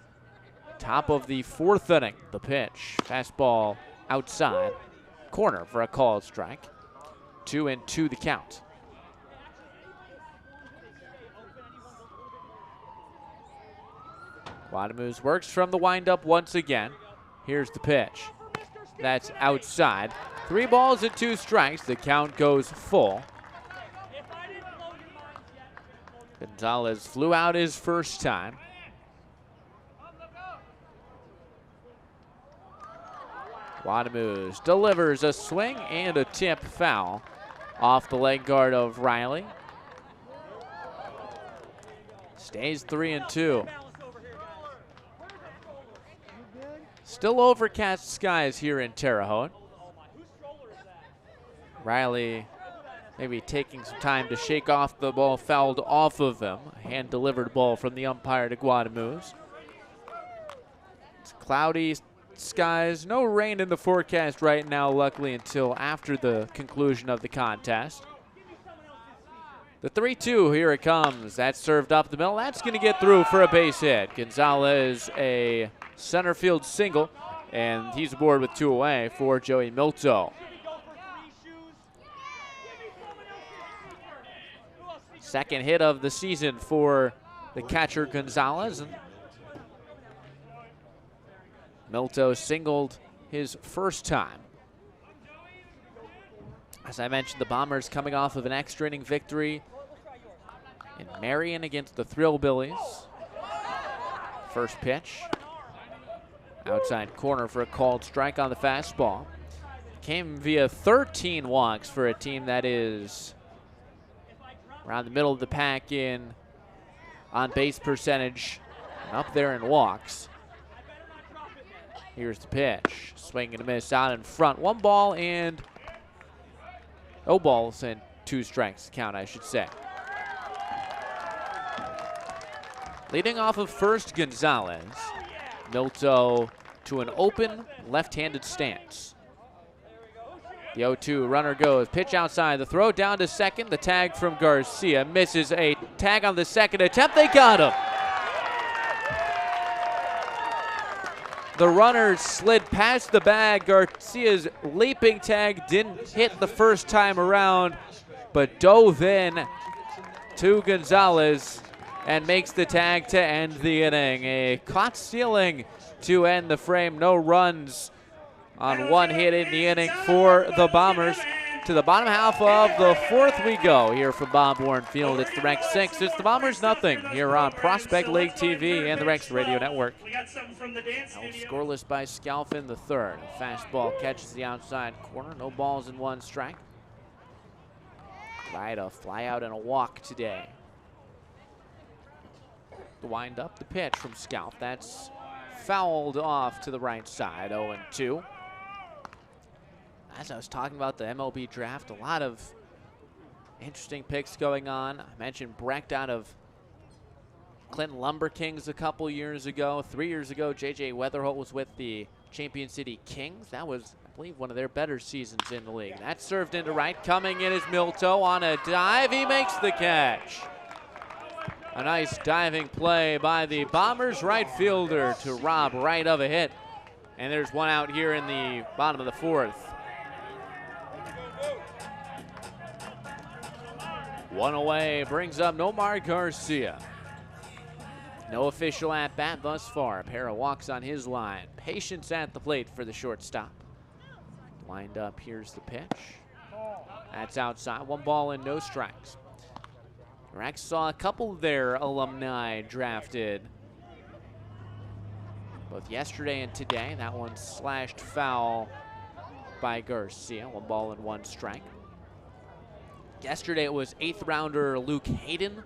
top of the 4th inning. The pitch, fastball outside, corner for a called strike. 2-2 the count. Guadamu's works from the windup once again. Here's the pitch. That's outside. 3 balls and 2 strikes. The count goes full. Gonzalez flew out his first time. Guadamu's delivers a swing and a tip foul off the leg guard of Riley. Stays 3-2. Still overcast skies here in Terre Haute. Riley maybe taking some time to shake off the ball fouled off of him. A hand-delivered ball from the umpire to Guadamu's. It's cloudy skies. No rain in the forecast right now, luckily, until after the conclusion of the contest. The 3-2, here it comes. That's served up the middle. That's going to get through for a base hit. Gonzalez a center field single, and he's aboard with 2 away for Joey Milto. Second hit of the season for the catcher Gonzalez. And Milto singled his first time. As I mentioned, the Bombers coming off of an extra inning victory in Marion against the Thrillbillies. First pitch. Outside corner for a called strike on the fastball. Came via 13 walks for a team that is around the middle of the pack in on-base percentage and up there in walks. Here's the pitch. Swing and a miss out in front. 1 ball and 0 balls and 2 strikes count, I should say. Leading off of first, Gonzalez. Milto to an open left-handed stance. The 0-2 runner goes. Pitch outside. The throw down to second. The tag from Garcia. Misses a tag on the second attempt. They got him. The runner slid past the bag. Garcia's leaping tag didn't hit the first time around, but dove in to Gonzalez and makes the tag to end the inning. A caught stealing to end the frame. No runs on 1 hit in the inning for the Bombers. To the bottom half of the fourth we go here from Bob Warren Field. It's the Rex 6, it's the Bombers nothing here on Prospect Lake TV and the Rex Radio Network. We got something from the dance Held studio. scoreless by Scalf in the third. A fastball catches the outside corner. No balls and one strike. Right, a fly out and a walk today. The wind up, the pitch from Scalf. That's fouled off to the right side, 0-2. As I was talking about the MLB draft, a lot of interesting picks going on. I mentioned Brecht out of Clinton Lumber Kings a couple years ago. 3 years ago, J.J. Weatherholt was with the Champion City Kings. That was, I believe, one of their better seasons in the league. That served into right. Coming in is Milto on a dive. He makes the catch. A nice diving play by the Bombers right fielder to rob right of a hit. And there's one out here in the bottom of the fourth. One away brings up Nomar Garcia. No official at-bat thus far. A pair of walks on his line. Patience at the plate for the shortstop. Lined up, here's the pitch. That's outside, 1 ball and no strikes. Rex saw a couple of their alumni drafted both yesterday and today. That one slashed foul by Garcia, 1 ball and 1 strike. Yesterday it was 8th rounder Luke Hayden,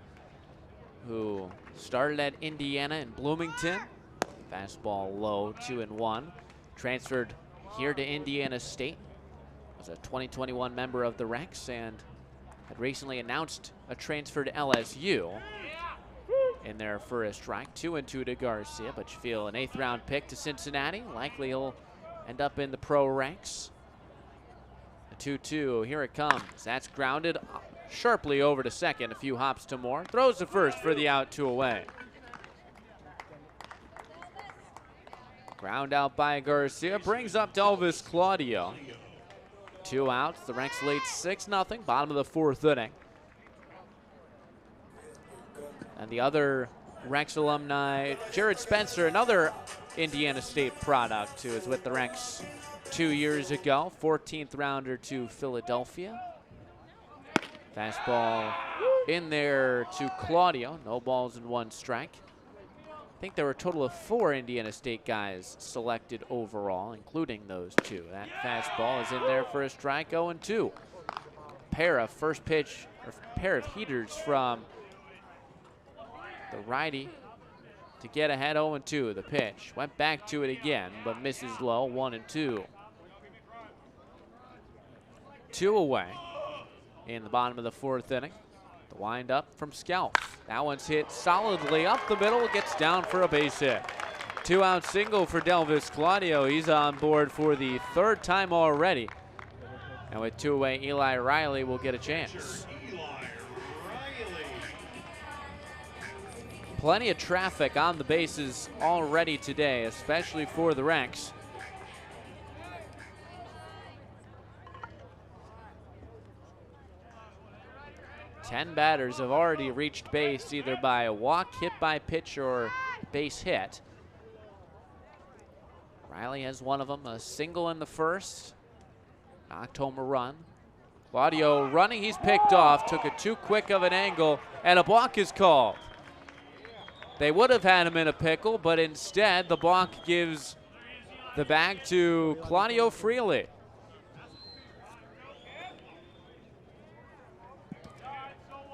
who started at Indiana in Bloomington. Fastball low, 2-1. Transferred here to Indiana State. Was a 2021 member of the Rex and had recently announced a transfer to LSU in their first strike. 2-2 to Garcia, but you feel an 8th round pick to Cincinnati. Likely he'll end up in the pro ranks. The 2-2, here it comes. That's grounded sharply over to second. A few hops to more. Throws to first for the out, 2 away. Ground out by Garcia. Brings up Delvis Claudio. 2 outs. The Rex lead 6-0. Bottom of the 4th inning. And the other Rex alumni, Jared Spencer, another Indiana State product, who was with the Rex 2 years ago. 14th rounder to Philadelphia. Fastball in there to Claudio. No balls and 1 strike. I think there were a total of 4 Indiana State guys selected overall, including those 2. That fastball is in there for a strike, 0-2. Pair of first pitch, or pair of heaters from the righty to get ahead, 0-2. The pitch went back to it again, but misses low, 1-2. 2 away in the bottom of the 4th inning. The wind up from Scalf. That one's hit solidly up the middle. Gets down for a base hit. 2-out single for Delvis Claudio. He's on board for the 3rd time already. And with 2 away, Eli Riley will get a chance. Plenty of traffic on the bases already today, especially for the Rex. Ten batters have already reached base either by a walk, hit by pitch, or base hit. Riley has one of them, a single in the first. Knocked home a run. Claudio running, he's picked off, took it too quick of an angle, and a balk is called. They would have had him in a pickle, but instead the balk gives the bag to Claudio Freely.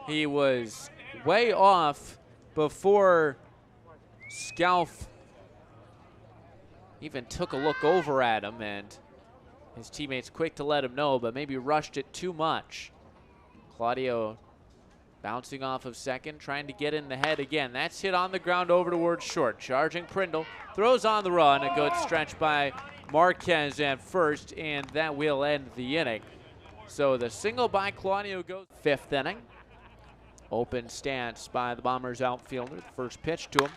He was way off before Scalf even took a look over at him, and his teammates quick to let him know, but maybe rushed it too much. Claudio bouncing off of second, trying to get in the head again. That's hit on the ground over towards short. Charging Prindle, throws on the run. A good stretch by Marquez at first, and that will end the inning. So the single by Claudio goes 5th inning. Open stance by the Bombers outfielder. The first pitch to him.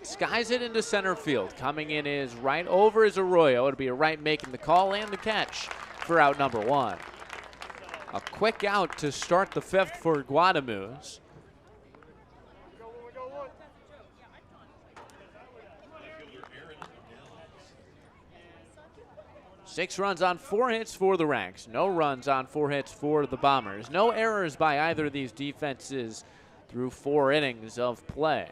Skies it into center field. Coming in is right over is Arroyo. It'll be a right making the call and the catch for out number 1. A quick out to start the 5th for Guadamus. 6 runs on 4 hits for the Ranks. No runs on 4 hits for the Bombers. No errors by either of these defenses through 4 innings of play.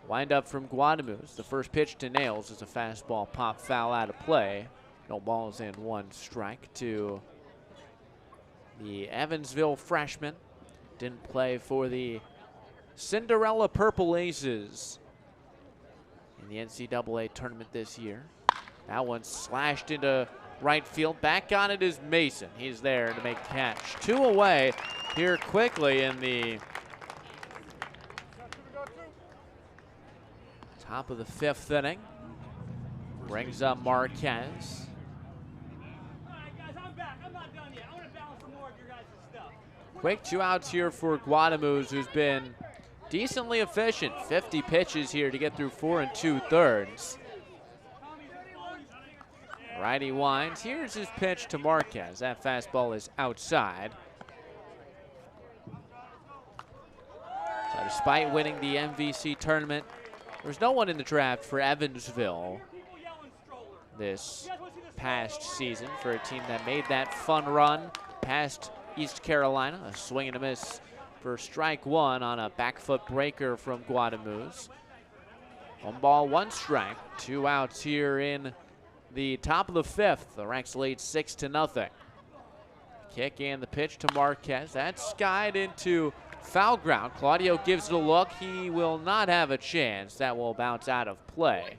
Wind up from Guadamus. The first pitch to Nails is a fastball pop foul out of play. No balls and 1 strike to the Evansville freshman. Didn't play for the Cinderella Purple Aces in the NCAA tournament this year. That one slashed into right field. Back on it is Mason. He's there to make the catch. 2 away here quickly in the top of the 5th inning. Brings up Marquez. Quick 2 outs here for Guadamus, who's been decently efficient. 50 pitches here to get through 4 2/3. Righty winds. Here's his pitch to Marquez. That fastball is outside. So despite winning the MVC tournament, there's no one in the draft for Evansville this past season for a team that made that fun run past East Carolina. A swing and a miss for strike 1 on a back foot breaker from Guadamus. 1 ball, 1 strike. 2 outs here in the top of the 5th. The Ranks lead 6-0. Kick and the pitch to Marquez. That's skied into foul ground. Claudio gives it a look. He will not have a chance. That will bounce out of play.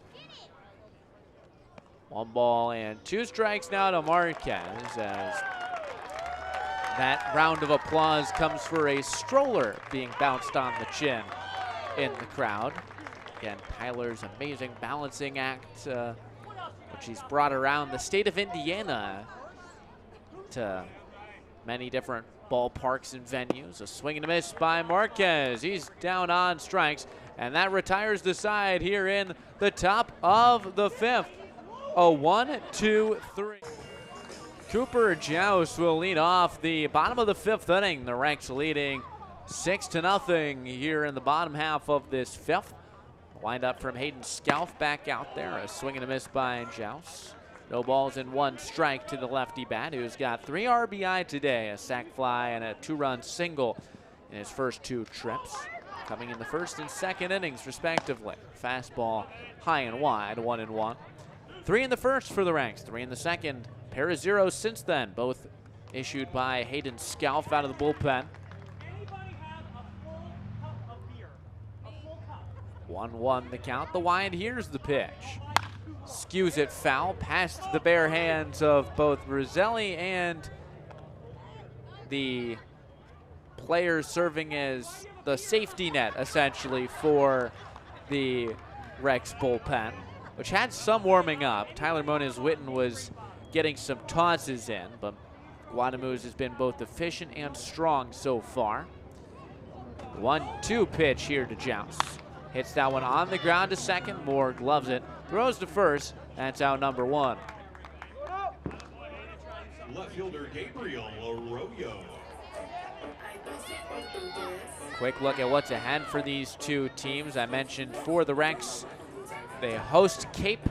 1 ball and 2 strikes now to Marquez, as that round of applause comes for a stroller being bounced on the chin in the crowd. Again, Tyler's amazing balancing act, which he's brought around the state of Indiana to many different ballparks and venues. A swing and a miss by Marquez. He's down on strikes, and that retires the side here in the top of the 5th. A 1-2-3. Cooper Joust will lead off the bottom of the 5th inning. The Ranks leading 6-0 here in the bottom half of this 5th. Wind up from Hayden Scalf back out there. A swing and a miss by Joust. No balls and 1 strike to the lefty bat, who's got 3 RBI today. A sac fly and a 2-run single in his first 2 trips. Coming in the 1st and 2nd innings, respectively. Fastball high and wide, 1-1. 3 in the 1st for the Ranks, 3 in the 2nd. Pair of zeros since then, both issued by Hayden Scalf out of the bullpen. 1-1 the count. The wind, here's the pitch. Skews it foul past the bare hands of both Roselli and the players serving as the safety net, essentially, for the Rex bullpen, which had some warming up. Tyler Moniz-Witten was getting some tosses in, but Guadamus has been both efficient and strong so far. 1-2 pitch here to Joust. Hits that one on the ground to second. Moore gloves it, throws to first. That's out number 1. Left fielder Gabriel Arroyo. Quick look at what's ahead for these 2 teams. I mentioned for the Ranks, they host Cape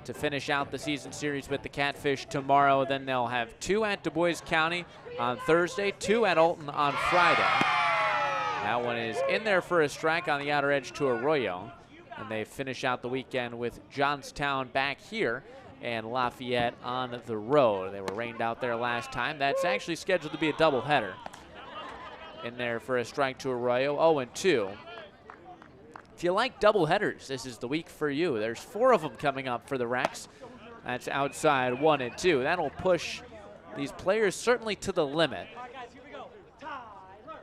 to finish out the season series with the Catfish tomorrow. Then they'll have 2 at Dubois County on Thursday, 2 at Alton on Friday. That one is in there for a strike on the outer edge to Arroyo. And they finish out the weekend with Johnstown back here and Lafayette on the road. They were rained out there last time. That's actually scheduled to be a doubleheader. In there for a strike to Arroyo, 0-2. If you like doubleheaders, this is the week for you. There's 4 of them coming up for the Rex. That's outside 1-2. That'll push these players certainly to the limit.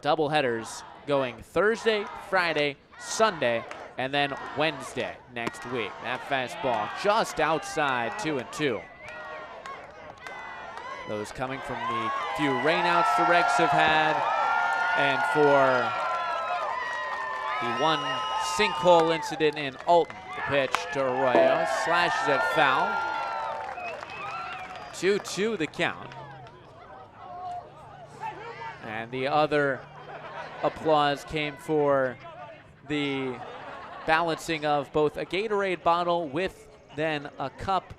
Doubleheaders going Thursday, Friday, Sunday, and then Wednesday next week. That fastball just outside 2-2. Those coming from the few rainouts the Rex have had, and for the 1 sinkhole incident in Alton. The pitch to Arroyo, slashes it foul. 2-2 the count. And the other applause came for the balancing of both a Gatorade bottle with then a cup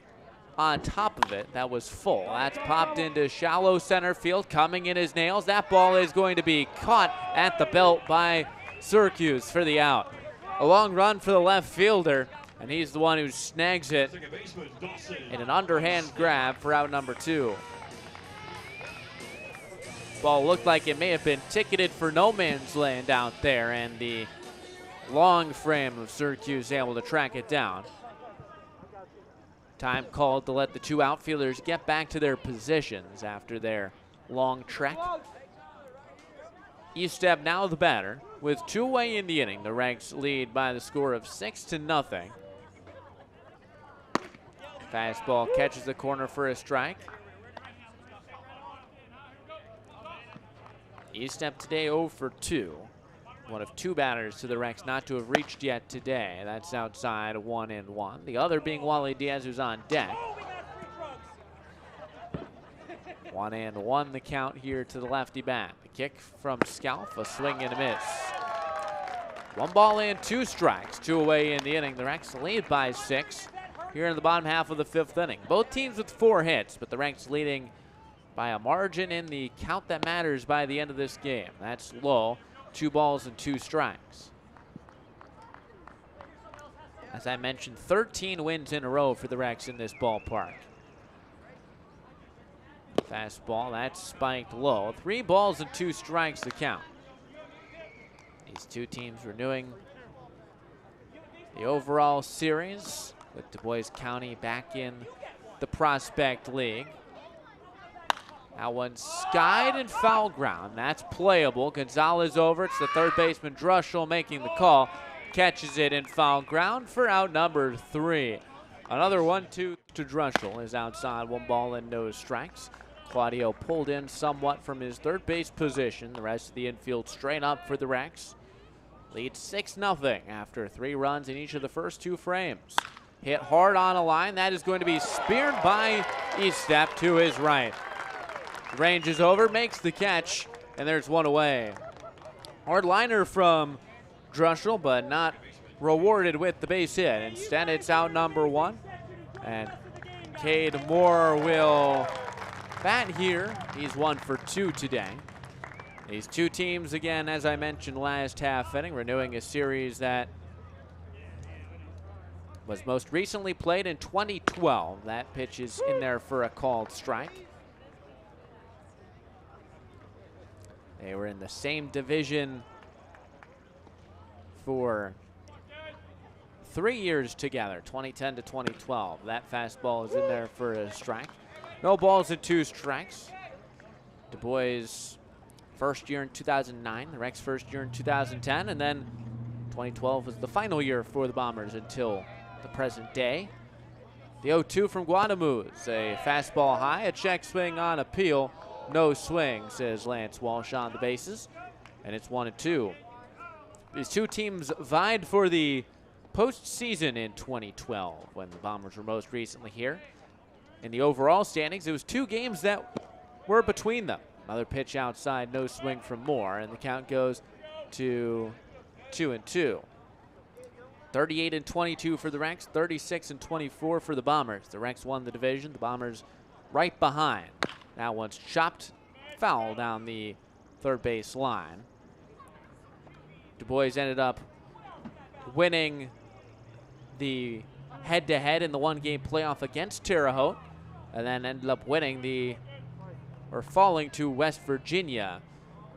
on top of it that was full. That's popped into shallow center field. Coming in is Nails. That ball is going to be caught at the belt by Syracuse for the out. A long run for the left fielder, and he's the one who snags it in an underhand grab for out number 2. Ball looked like it may have been ticketed for no man's land out there, and the long frame of Syracuse able to track it down. Time called to let the 2 outfielders get back to their positions after their long trek. Estep now the batter with 2 away in the inning. The Ranks lead by the score of 6-0. Fastball catches the corner for a strike. Estep today 0 for 2. One of 2 batters to the Rex not to have reached yet today. That's outside 1-1. The other being Wally Diaz, who's on deck. 1-1 the count here to the lefty bat. The kick from Scalf, a swing and a miss. 1 ball and 2 strikes, 2 away in the inning. The Rex lead by 6 here in the bottom half of the 5th inning. Both teams with 4 hits, but the Rex leading by a margin in the count that matters by the end of this game. That's low. 2 balls and 2 strikes. As I mentioned, 13 wins in a row for the Rex in this ballpark. Fastball, that's spiked low. 3 balls and 2 strikes to count. These 2 teams renewing the overall series with Dubois County back in the Prospect League. That one's skied and foul ground. That's playable. Gonzalez over. It's the third baseman Druschel making the call. Catches it in foul ground for out number 3. Another 1-2 to Druschel is outside. 1 ball and no strikes. Claudio pulled in somewhat from his third base position. The rest of the infield straight up for the Rex. Leads 6-0 after 3 runs in each of the first 2 frames. Hit hard on a line. That is going to be speared by Estep to his right. Range is over, makes the catch, and there's 1 away. Hard liner from Druschel, but not rewarded with the base hit. Instead, it's out number 1, and Cade Moore will bat here. He's 1 for 2 today. These 2 teams, again, as I mentioned last half inning, renewing a series that was most recently played in 2012. That pitch is in there for a called strike. They were in the same division for 3 years together, 2010 to 2012. That fastball is in there for a strike. No balls and 2 strikes. Dubois' first year in 2009, the Rex first year in 2010, and then 2012 was the final year for the Bombers until the present day. The 0-2 from Guadamus, a fastball high, a check swing on appeal. No swing, says Lance Walsh on the bases, and it's 1-2. These 2 teams vied for the postseason in 2012 when the Bombers were most recently here. In the overall standings, it was 2 games that were between them. Another pitch outside, no swing from Moore, and the count goes to 2-2. 38-22 for the Rex, 36-24 for the Bombers. The Rex won the division, the Bombers right behind. That one's chopped foul down the third base line. Dubois ended up winning the head-to-head in the 1-game playoff against Terre Haute, and then ended up winning falling to West Virginia,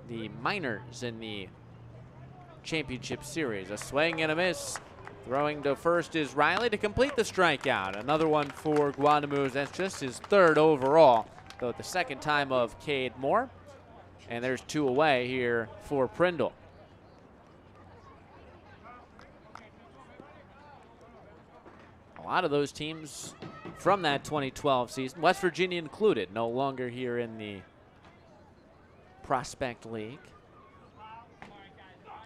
the minors in the championship series. A swing and a miss. Throwing to first is Riley to complete the strikeout. Another one for Guadamus. That's just his 3rd overall, though the 2nd time of Cade Moore. And there's 2 away here for Prindle. A lot of those teams from that 2012 season, West Virginia included, no longer here in the Prospect League.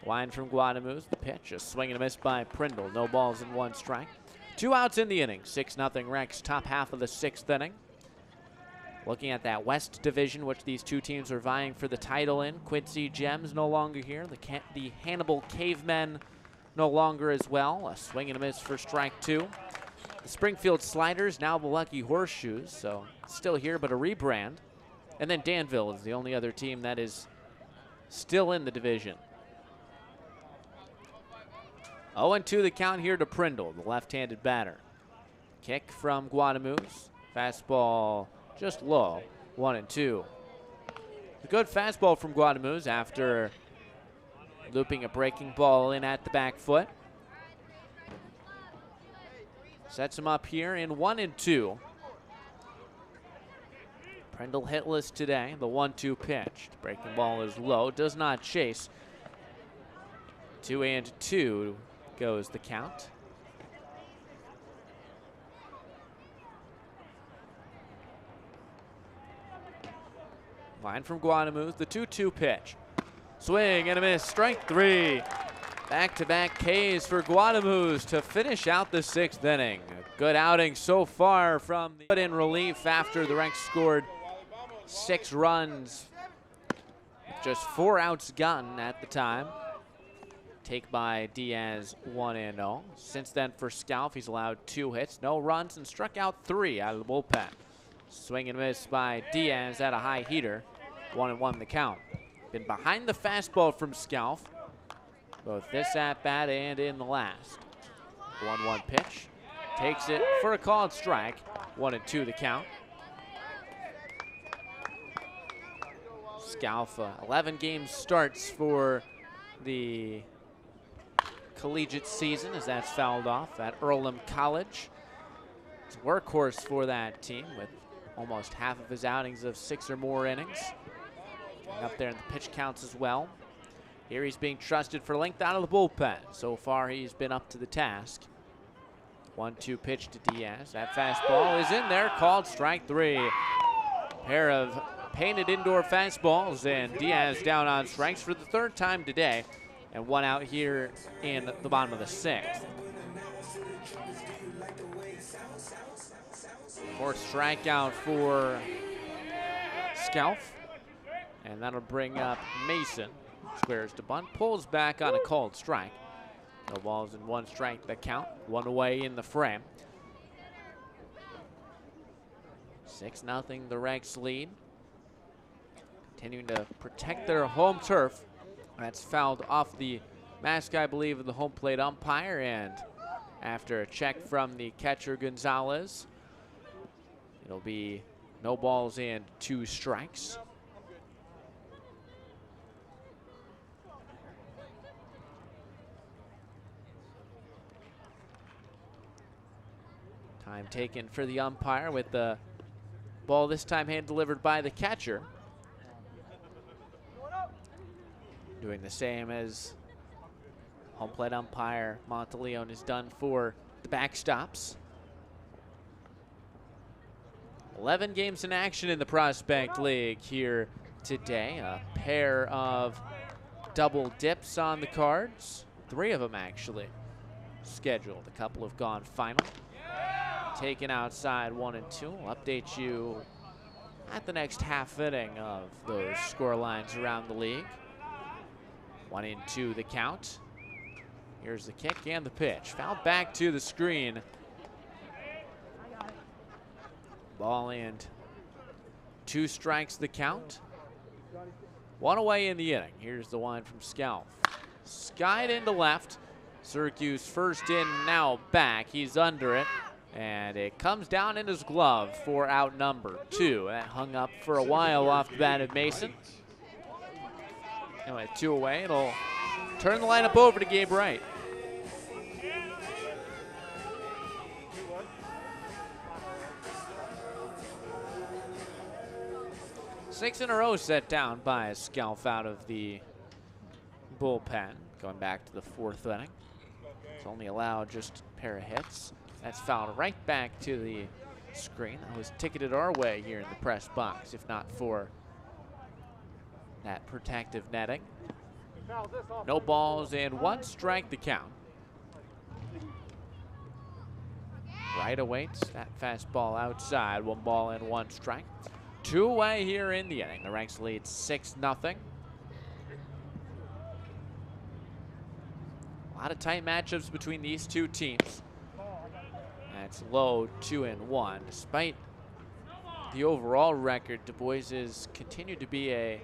Line from Guadamus, the pitch, a swing and a miss by Prindle. No balls and 1 strike. 2 outs in the inning, 6-0 Rex, top half of the 6th inning. Looking at that West Division, which these 2 teams are vying for the title in. Quincy Gems no longer here. The Hannibal Cavemen no longer as well. A swing and a miss for strike 2. The Springfield Sliders, now the Lucky Horseshoes, so still here but a rebrand. And then Danville is the only other team that is still in the division. 0-2 the count here to Prindle, the left-handed batter. Kick from Guadamus. Fastball just low, 1-2. A good fastball from Guadamus after looping a breaking ball in at the back foot. Sets him up here in 1-2. Prindle hitless today. The 1-2 pitch. The breaking ball is low, does not chase. 2-2 goes the count. Line from Guadamus, the 2-2 pitch. Swing and a miss, strike 3. Back-to-back Ks for Guadamus to finish out the 6th inning. A good outing so far from the put in relief after the Ranks scored 6 runs. Just 4 outs gotten at the time. Take by Diaz, 1-0. Since then for Scalf, he's allowed 2 hits, no runs, and struck out 3 out of the bullpen. Swing and miss by Diaz at a high heater. 1-1 the count. Been behind the fastball from Scalf, both this at-bat and in the last. 1-1 pitch. Takes it for a called strike. 1-2 the count. Scalf, 11 game starts for the collegiate season as that's fouled off at Earlham College. It's a workhorse for that team with almost half of his outings of 6 or more innings. Up there in the pitch counts as well. Here he's being trusted for length out of the bullpen. So far he's been up to the task. 1-2 pitch to Diaz. That fastball is in there, called strike 3. Pair of painted indoor fastballs, and Diaz down on strikes for the 3rd time today. And 1 out here in the bottom of the 6th. 4th strikeout for Scalf. And that'll bring up Mason. Squares to bunt, pulls back on a called strike. No balls and 1 strike the count. 1 away in the frame. 6-0 the Ranks lead. Continuing to protect their home turf. That's fouled off the mask, I believe, of the home plate umpire. And after a check from the catcher Gonzalez, it'll be no balls and 2 strikes. Time taken for the umpire with the ball this time hand delivered by the catcher. Doing the same as home plate umpire Monteleone has done for the backstops. 11 games in action in the Prospect League here today. A pair of double dips on the cards. 3 of them actually scheduled. A couple have gone final. Taken outside 1-2. We'll update you at the next half inning of those score lines around the league. 1-2 the count. Here's the kick and the pitch. Fouled back to the screen. Ball and 2 strikes the count. 1 away in the inning. Here's the line from Scalf. Skied into left. Syracuse first in, now back. He's under it. And it comes down in his glove for out number 2. That hung up for a while off the bat of Mason. Anyway, 2 away. It'll turn the lineup over to Gabe Wright. Six in a row set down by Scalf out of the bullpen. Going back to the 4th inning. It's only allowed just a pair of hits. That's fouled right back to the screen. That was ticketed our way here in the press box, if not for that protective netting. No balls and 1 strike the count. Wright awaits that fastball outside. 1 ball and 1 strike. 2 away here in the inning. The Ranks lead 6-0. A lot of tight matchups between these 2 teams. That's low, 2-1. Despite the overall record, Dubois has continued to be a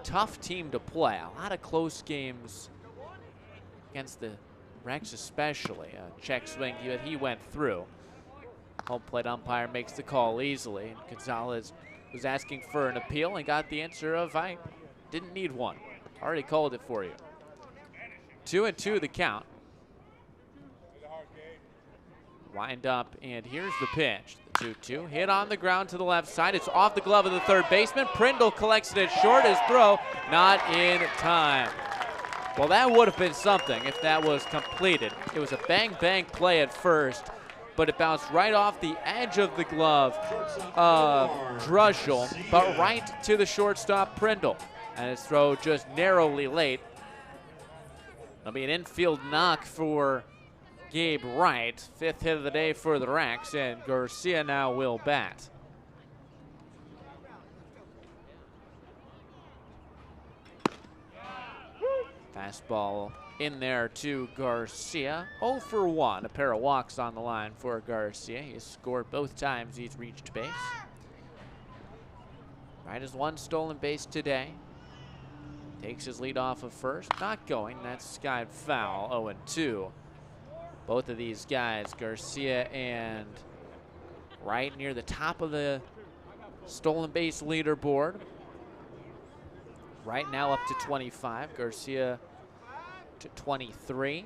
tough team to play. A lot of close games against the Rex especially. A check swing that he went through. Home plate umpire makes the call easily. And Gonzalez was asking for an appeal and got the answer of, I didn't need one. Already called it for you. 2-2 the count. Wind up, and here's the pitch. The 2-2 hit on the ground to the left side. It's off the glove of the third baseman. Prindle collects it short. His throw not in time. Well, that would have been something if that was completed. It was a bang-bang play at first, but it bounced right off the edge of the glove of Druschel, but right to the shortstop Prindle. And his throw just narrowly late. It'll be an infield knock for Gabe Wright. 5th hit of the day for the Rex, and Garcia now will bat. Fastball in there to Garcia. 0 for 1. A pair of walks on the line for Garcia. He has scored both times he's reached base. Wright has 1 stolen base today. Takes his lead off of first. Not going. That's skied foul. 0-2. Both of these guys, Garcia and Wright, near the top of the stolen base leaderboard. Right now up to 25. Garcia to 23.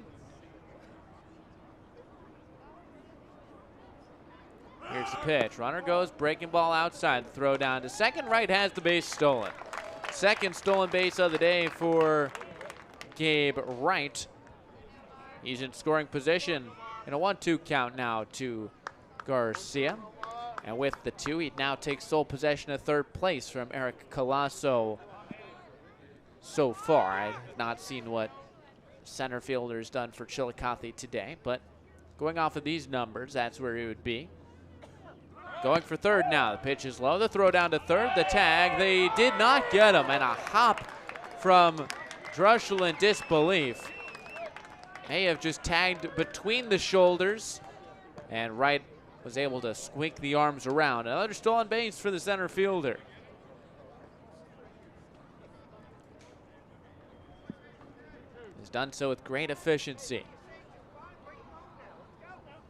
Here's the pitch. Runner goes, breaking ball outside. Throw down to second. Wright has the base stolen. Second stolen base of the day for Gabe Wright. He's in scoring position in a 1-2 count now to Garcia. And with the 2, he now takes sole possession of third place from Eric Colasso so far. I've not seen what center fielder's done for Chillicothe today, but going off of these numbers, that's where he would be. Going for third now. The pitch is low. The throw down to third. The tag. They did not get him. And a hop from Druschel in disbelief. May have just tagged between the shoulders. And Wright was able to squeak the arms around. Another stolen base for the center fielder. He's done so with great efficiency.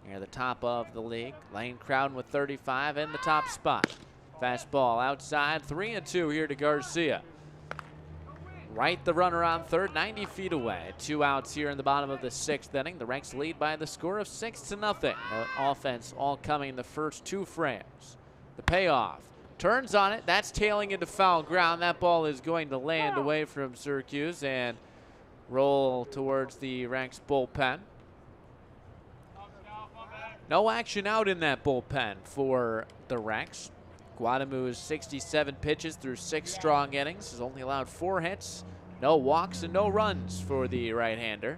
Near the top of the league. Lane Crowden with 35 in the top spot. Fastball outside, 3-2 here to Garcia. Wright the runner on third, 90 feet away. 2 outs here in the bottom of the 6th inning. The Rex lead by the score of 6-0. The offense all coming in the first 2 frames. The payoff. Turns on it. That's tailing into foul ground. That ball is going to land away from Syracuse and roll towards the Rex bullpen. No action out in that bullpen for the Rex. Guadamu's 67 pitches through 6 strong innings. Has only allowed 4 hits, no walks, and no runs for the right-hander.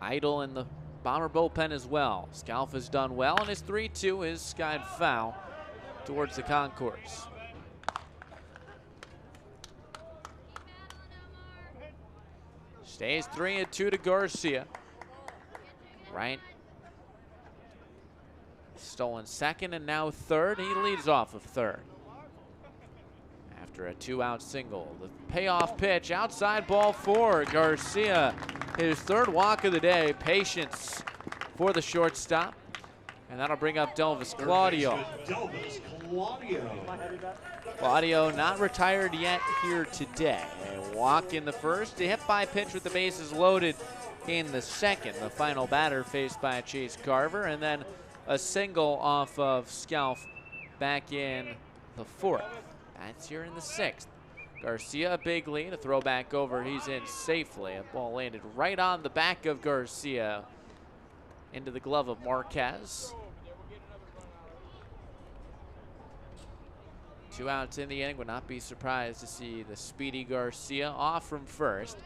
Idle in the Bomber bullpen as well. Scalf has done well, and his 3-2 is skied foul towards the concourse. Stays 3-2 to Garcia. Wright stolen second and now third. He leads off of third after a 2-out single. The payoff pitch, outside ball 4. Garcia, his 3rd walk of the day. Patience for the shortstop. And that'll bring up Delvis Claudio. Claudio not retired yet here today. A walk in the first, a hit-by pitch with the bases loaded in the second. The final batter faced by Chase Carver, and then a single off of Scalf back in the 4th. That's here in the 6th. Garcia, a big lead, a throw back over, he's in safely. A ball landed right on the back of Garcia into the glove of Marquez. 2 outs in the inning. Would not be surprised to see the speedy Garcia off from first.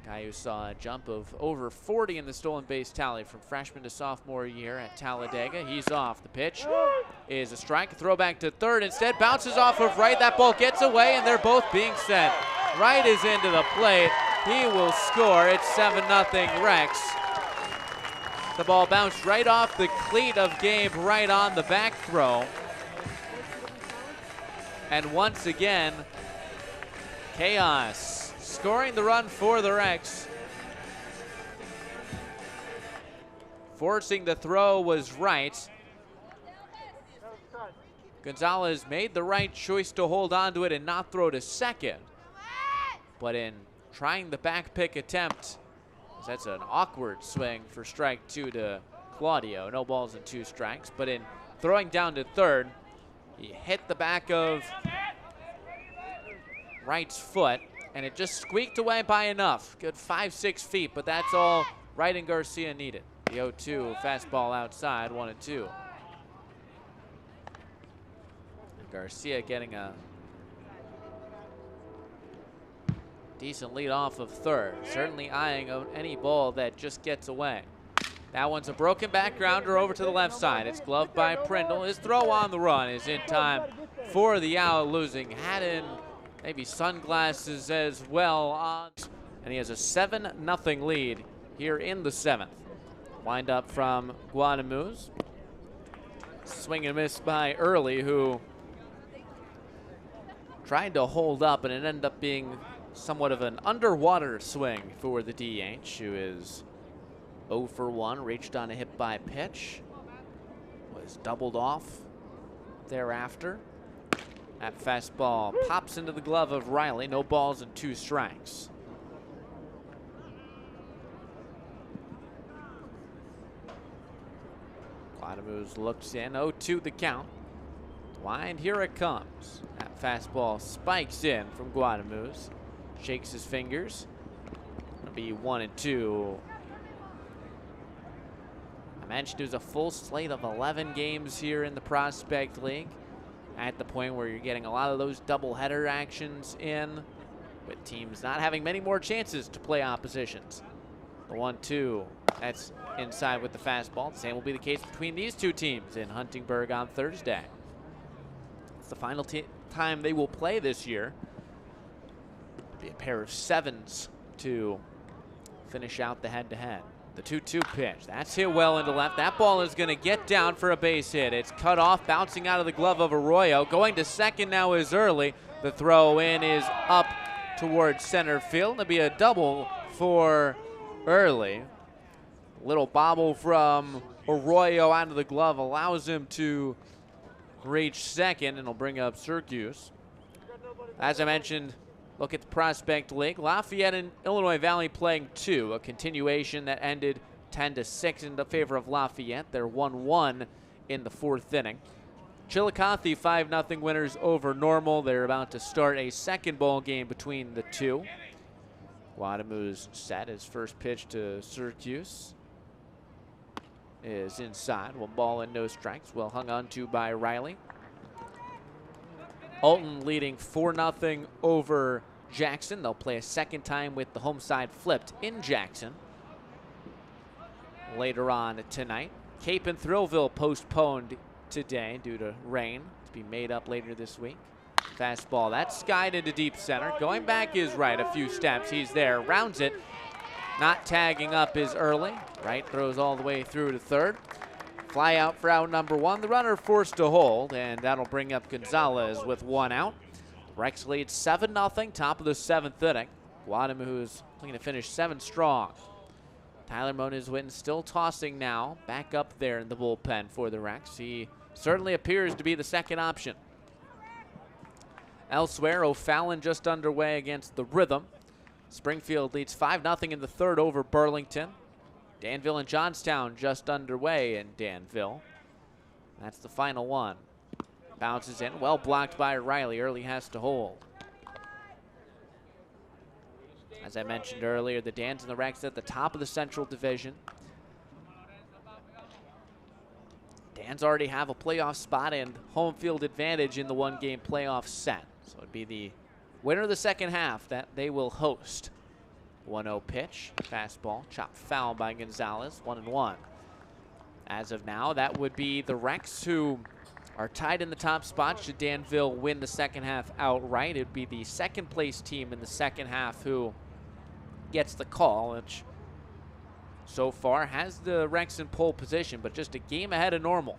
Guy who saw a jump of over 40 in the stolen base tally from freshman to sophomore year at Talladega. He's off. The pitch is a strike. A throw back to third. Instead bounces off of Wright. That ball gets away, and they're both being sent. Wright is into the plate. He will score. It's 7-0 Rex. The ball bounced right off the cleat of Gabe, right on the back throw. And once again, chaos scoring the run for the Rex. Forcing the throw was right. Gonzalez made the right choice to hold on to it and not throw to second. But in trying the back pick attempt, that's an awkward swing for strike 2 to Claudio. No balls and 2 strikes. But in throwing down to third, he hit the back of Wright's foot, and it just squeaked away by enough. Good 5-6 feet, but that's all Wright and Garcia needed. The 0-2 fastball outside, 1-2. Garcia getting a decent lead off of third. Certainly eyeing any ball that just gets away. That one's a broken back grounder over to the left side. It's gloved by Prindle. His throw on the run is in time for the out, losing Haddon, maybe sunglasses as well on. And he has a 7-0 lead here in the 7th. Wind up from Guadamus. Swing and miss by Early, who tried to hold up, and it ended up being somewhat of an underwater swing for the DH, who is 0 for 1, reached on a hit by pitch, was doubled off thereafter. That fastball pops into the glove of Riley. No balls and 2 strikes. Guadamus looks in, 0-2 the count. Wind, here it comes. That fastball spikes in from Guadamus. Shakes his fingers. It'll be 1-2. I mentioned it was a full slate of 11 games here in the Prospect League. At the point where you're getting a lot of those doubleheader actions in, with teams not having many more chances to play oppositions. The 1-2, that's inside with the fastball. The same will be the case between these two teams in Huntingburg on Thursday. It's the final time they will play this year. It'll be a pair of 7s to finish out the head-to-head. The 2-2 pitch, that's hit well into left. That ball is going to get down for a base hit. It's cut off, bouncing out of the glove of Arroyo. Going to second now is Early. The throw in is up towards center field. It'll be a double for Early. Little bobble from Arroyo out of the glove allows him to reach second, and will bring up Syracuse. As I mentioned, look at the Prospect League. Lafayette and Illinois Valley playing 2, a continuation that ended 10-6 in the favor of Lafayette. They're 1-1 in the 4th inning. Chillicothe 5-0 winners over Normal. They're about to start a second ball game between the two. Guadamus set. His first pitch to Syracuse is inside. 1 ball and no strikes. Well hung on to by Riley. Alton leading 4-0 over Jackson. They'll play a second time with the home side flipped in Jackson later on tonight. Cape and Thrillville postponed today due to rain, to be made up later this week. Fastball, that's skied into deep center. Going back is Right, a few steps. He's there, rounds it. Not tagging up is Early. Right throws all the way through to third. Fly out for out number 1. The runner forced to hold, and that'll bring up Gonzalez with 1 out. Rex leads 7-0, top of the 7th inning. Guadamus looking to finish 7 strong. Tyler Moniz-Witten still tossing now, back up there in the bullpen for the Rex. He certainly appears to be the second option. Elsewhere, O'Fallon just underway against the Rhythm. Springfield leads 5-0 in the 3rd over Burlington. Danville and Johnstown just underway in Danville. That's the final one. Bounces in, well blocked by Riley. Early has to hold. As I mentioned earlier, the Dans and the Rex at the top of the Central Division. Dans already have a playoff spot and home field advantage in the 1-game playoff set. So it'd be the winner of the second half that they will host. 1-0 pitch, fastball, chopped foul by Gonzalez, 1-1. As of now, that would be the Rex, who are tied in the top spot. Should Danville win the second half outright, it would be the second place team in the second half who gets the call, which so far has the Rex in pole position, but just a game ahead of normal.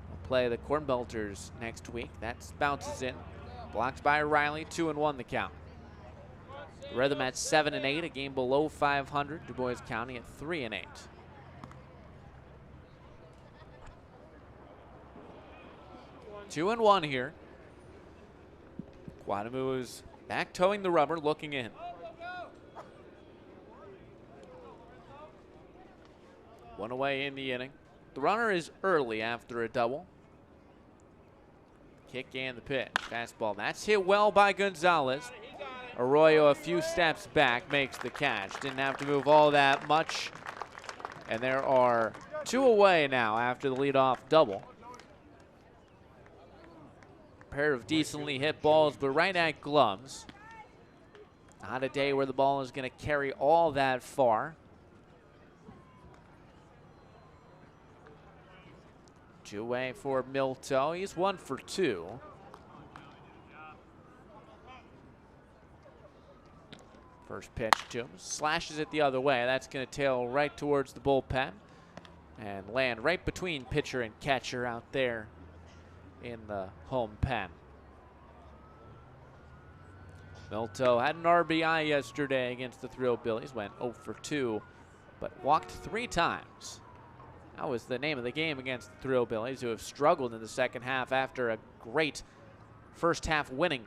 We'll play the Corn Belters next week. That bounces in. Blocked by Riley, 2-1 the count. Rhythm at 7-8, a game below 500. Dubois County at 3-8. 2-1 here. Guadamu is back towing the rubber, looking in. One away in the inning. The runner is early after a double. Kick and the pitch. Fastball. That's hit well by Gonzalez. Arroyo a few steps back, makes the catch. Didn't have to move all that much. And there are 2 away now after the leadoff double. Pair of decently hit balls, but right at gloves. Not a day where the ball is going to carry all that far. 2 away for Milto. He's 1 for 2. First pitch to him. Slashes it the other way. That's going to tail right towards the bullpen and land right between pitcher and catcher out there in the home pen. Milto had an RBI yesterday against the Thrillbillies. Went 0 for 2, but walked 3 times. That was the name of the game against the Thrillbillies, who have struggled in the second half after a great first half winning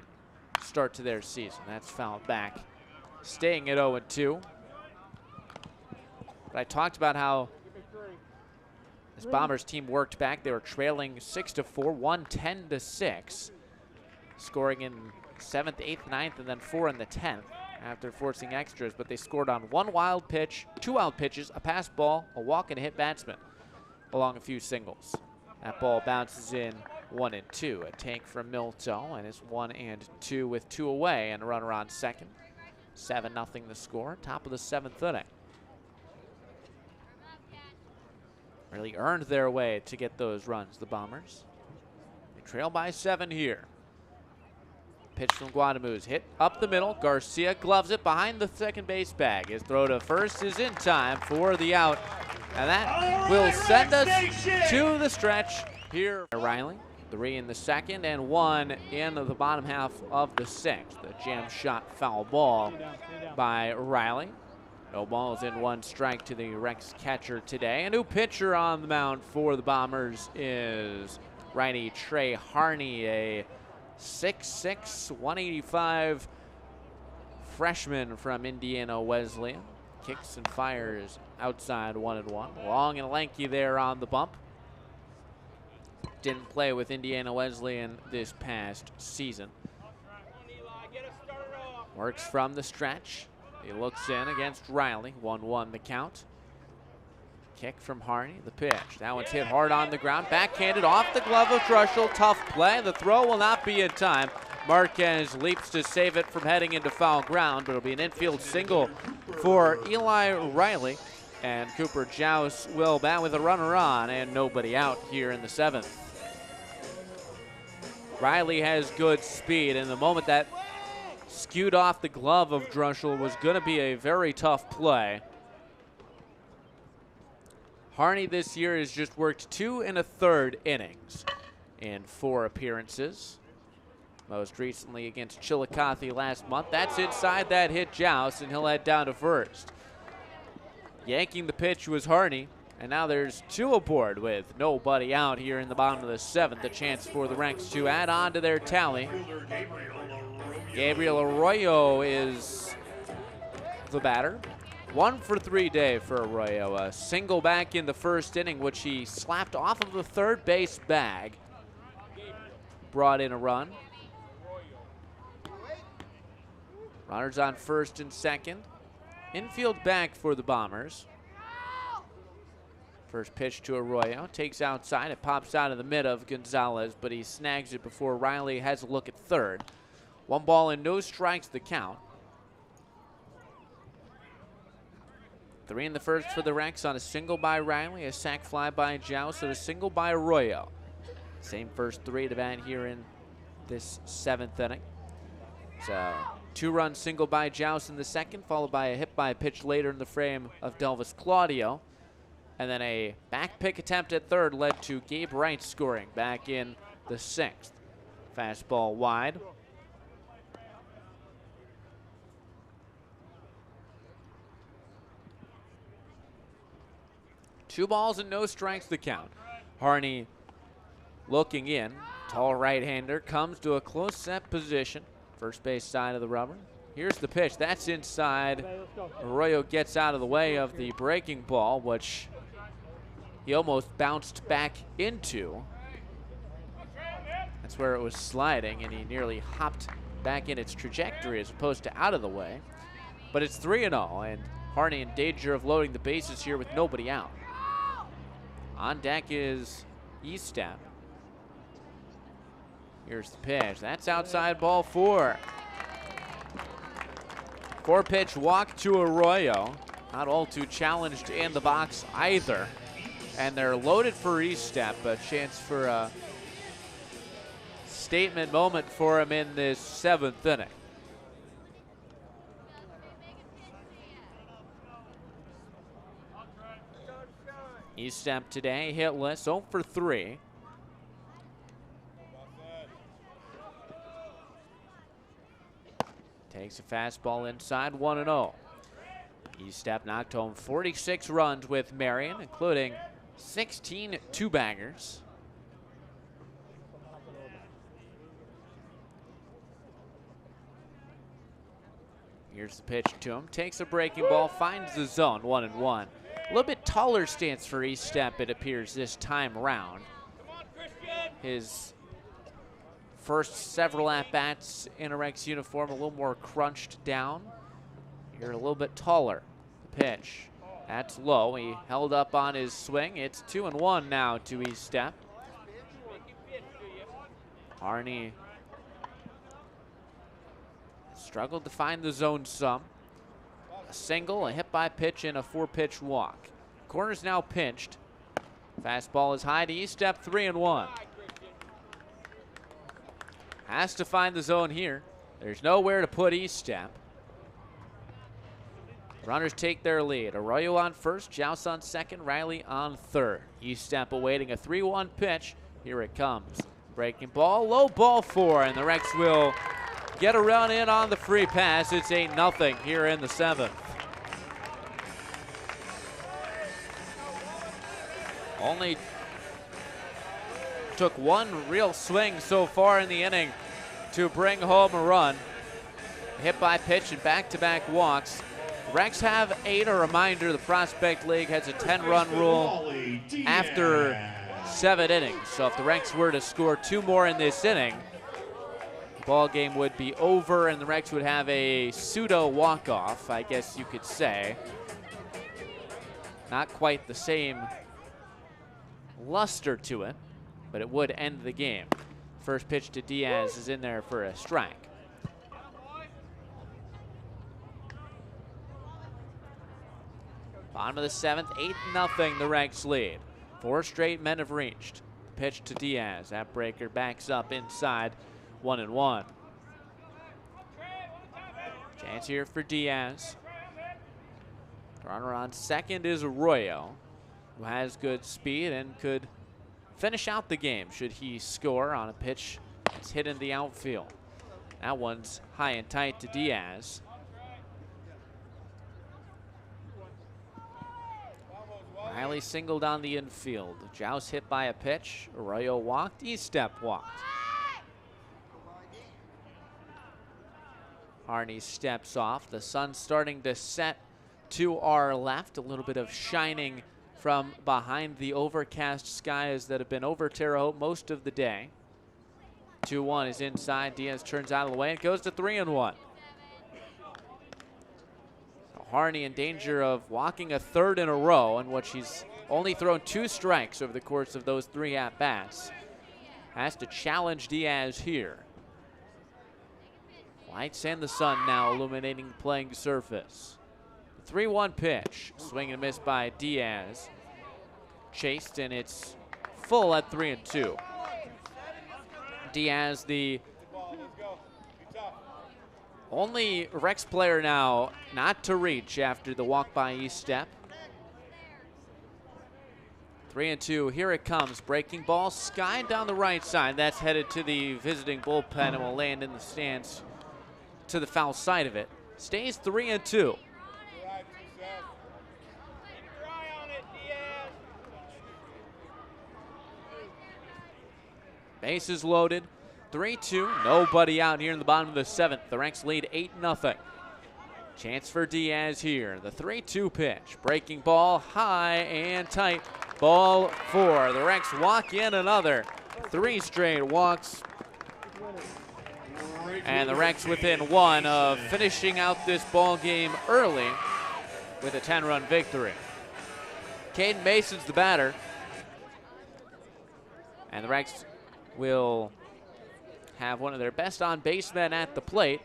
start to their season. That's fouled back, staying at 0-2. But I talked about how this Bombers team worked back. They were trailing 6-4, won 10-6, scoring in 7th, 8th, 9th, and then 4 in the 10th after forcing extras. But they scored on 1 wild pitch, 2 wild pitches, a pass ball, a walk, and a hit batsman, along a few singles. That ball bounces in 1-2. A take from Milto, and it's 1-2 with 2 away and a runner on second. 7-0 the score, top of the 7th inning. Really earned their way to get those runs, the Bombers. They trail by 7 here. Pitch from Guadamu's hit up the middle. Garcia gloves it behind the second base bag. His throw to first is in time for the out. And that will send us to the stretch here. Riley, 3 in the second and 1 in the bottom half of the 6th. The jam shot foul ball by Riley. No balls in 1 strike to the Rex catcher today. A new pitcher on the mound for the Bombers is righty Trey Harney, a 6'6", 185 freshman from Indiana Wesleyan. Kicks and fires outside 1-1. Long and lanky there on the bump. Didn't play with Indiana Wesleyan this past season. Works from the stretch. He looks in against Riley. 1-1 the count. Kick from Harney, the pitch. That one's hit hard on the ground. Backhanded off the glove of Druschel. Tough play. The throw will not be in time. Marquez leaps to save it from heading into foul ground, but it'll be an infield single for Eli Riley. And Cooper Joust will bat with a runner on and nobody out here in the 7th. Riley has good speed, and the moment that skewed off the glove of Druschel was going to be a very tough play. Harney this year has just worked 2 1/3 innings in 4 appearances. Most recently against Chillicothe last month. That's inside, that hit Joust, and he'll head down to first. Yanking the pitch was Harney, and now there's 2 aboard with nobody out here in the bottom of the 7th. A chance for the Rex to add on to their tally. Gabriel Arroyo is the batter. 1 for 3 day for Arroyo. A single back in the first inning, which he slapped off of the third base bag. Brought in a run. Runners on first and second. Infield back for the Bombers. First pitch to Arroyo. Takes outside. It pops out of the mid of Gonzalez, but he snags it before Riley has a look at third. 1 ball and no strikes the count. 3 in the first for the Rex on a single by Riley, a sac fly by Joust, and a single by Arroyo. Same first 3 to bat here in this 7th inning. So 2-run single by Joust in the second, followed by a hit by pitch later in the frame of Delvis Claudio. And then a back pick attempt at third led to Gabe Wright scoring back in the 6th. Fastball wide. Two balls and no strikes the count. Harney looking in. Tall right-hander comes to a close set position. First base side of the rubber. Here's the pitch. That's inside. Arroyo gets out of the way of the breaking ball, which he almost bounced back into. That's where it was sliding, and he nearly hopped back in its trajectory as opposed to out of the way. But it's 3-0, and Harney in danger of loading the bases here with nobody out. On deck is Estep. Here's the pitch. That's outside, ball 4. 4-pitch walk to Arroyo. Not all too challenged in the box either. And they're loaded for Estep. A chance for a statement moment for him in this 7th inning. Estep today hitless, 0 for 3. Takes a fastball inside, 1-0. Estep knocked home 46 runs with Marion, including 16 two-baggers. Here's the pitch to him. Takes a breaking ball, finds the zone, 1-1. A little bit taller stance for Estep, it appears, this time round. His first several at-bats in a Rex uniform, a little more crunched down. Here a little bit taller. The pitch. That's low. He held up on his swing. It's 2-1 now to Estep. Harney struggled to find the zone some. A single, a hit by pitch, and a 4-pitch walk. Corner's now pinched. Fastball is high to Estep, 3-1. Has to find the zone here. There's nowhere to put Estep. Runners take their lead. Arroyo on first, Joust on second, Riley on third. Estep awaiting a 3-1 pitch. Here it comes. Breaking ball, low ball 4, and the Rex will get a run in on the free pass. It's 8-0 here in the 7th. Only took one real swing so far in the inning to bring home a run. Hit by pitch and back-to-back walks. Rex have 8. A reminder, the Prospect League has a 10-run rule after 7 innings. So if the Rex were to score 2 more in this inning, the ball game would be over and the Rex would have a pseudo walk-off, I guess you could say. Not quite the same luster to it, but it would end the game. First pitch to Diaz is in there for a strike. Bottom of the 7th, 8-0 the Rex lead. 4 straight men have reached. Pitch to Diaz. That breaker backs up inside, 1-1. Chance here for Diaz. Runner on second is Arroyo, who has good speed and could finish out the game should he score on a pitch that's hit in the outfield. That one's high and tight to Diaz. Riley singled on the infield. Joust hit by a pitch. Arroyo walked. Estep walked. Harney steps off. The sun's starting to set to our left. A little bit of shining from behind the overcast skies that have been over Terre Haute most of the day. 2-1 is inside. Diaz turns out of the way and goes to 3-1. Harney in danger of walking a 3rd in a row, in which he's only thrown 2 strikes over the course of those 3 at-bats. Has to challenge Diaz here. Lights and the sun now illuminating the playing surface. 3-1 pitch. Swing and miss by Diaz. Chased, and it's full at 3-2. Diaz, the Only Rex player now not to reach after the walk by East step. 3-2, here it comes. Breaking ball, skied down the right side. That's headed to the visiting bullpen and will land in the stands to the foul side of it. Stays 3-2. Bases loaded, 3-2, nobody out here in the bottom of the 7th. The Rex lead 8-0. Chance for Diaz here. The 3-2 pitch. Breaking ball high and tight. Ball 4. The Rex walk in another 3 straight walks. And the Rex within 1 of finishing out this ball game early with a 10-run victory. Caden Mason's the batter. And the Rex will have one of their best on basemen at the plate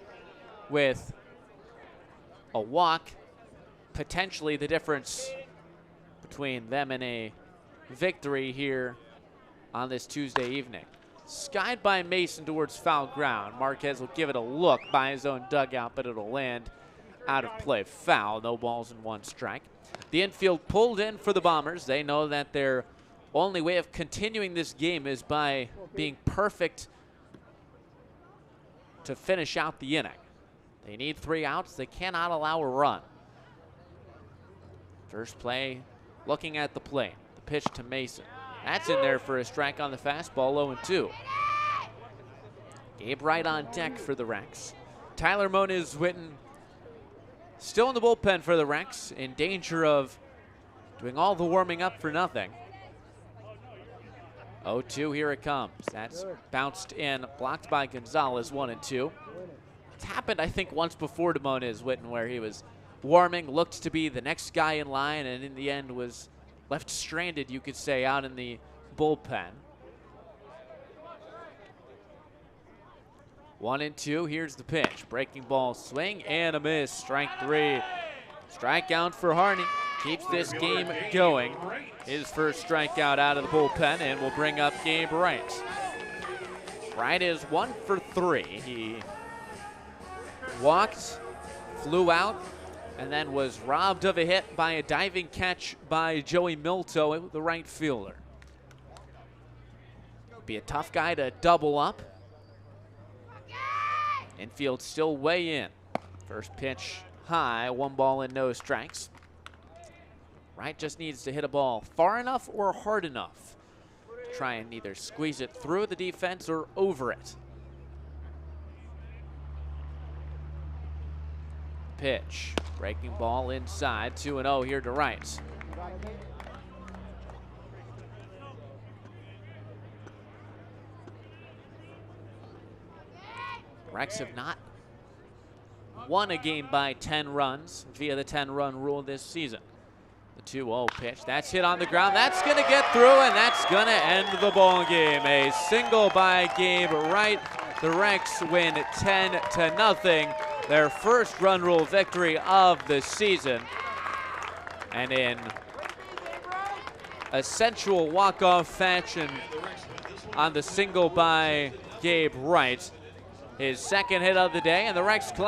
with a walk, potentially the difference between them and a victory here on this Tuesday evening. Skied by Mason towards foul ground. Marquez will give it a look by his own dugout, but it'll land out of play. Foul, no balls and 1 strike. The infield pulled in for the Bombers. They know that their only way of continuing this game is by being perfect to finish out the inning. They need 3 outs. They cannot allow a run. First play, looking at the plate. The pitch to Mason. That's in there for a strike on the fastball, 0-2. Gabe Wright on deck for the Rex. Tyler Moniz-Witten still in the bullpen for the Rex, in danger of doing all the warming up for nothing. 0-2, here it comes. That's bounced in, blocked by Gonzalez, 1-2. It's happened, I think, once before to Moniz-Witten, where he was warming, looked to be the next guy in line, and in the end was left stranded, you could say, out in the bullpen. 1-2, here's the pitch. Breaking ball, swing and a miss. Strike 3. Strikeout for Harney. Keeps this game going. His first strikeout out of the bullpen, and will bring up Gabe Wright. Wright is 1 for 3. He walked, flew out, and then was robbed of a hit by a diving catch by Joey Milto, the right fielder. Be a tough guy to double up. Infield still way in. First pitch high, 1 ball and no strikes. Wright just needs to hit a ball far enough or hard enough. Try and either squeeze it through the defense or over it. Pitch, breaking ball inside, 2-0 here to Wright. Rex have not won a game by 10 runs via the 10-run rule this season. The 2-0 pitch, that's hit on the ground. That's going to get through, and that's going to end the ball game. A single by Gabe Wright. The Rex win 10-0. Their first run rule victory of the season. And in a sensual walk-off fashion on the single by Gabe Wright. His second hit of the day, and the Rex collect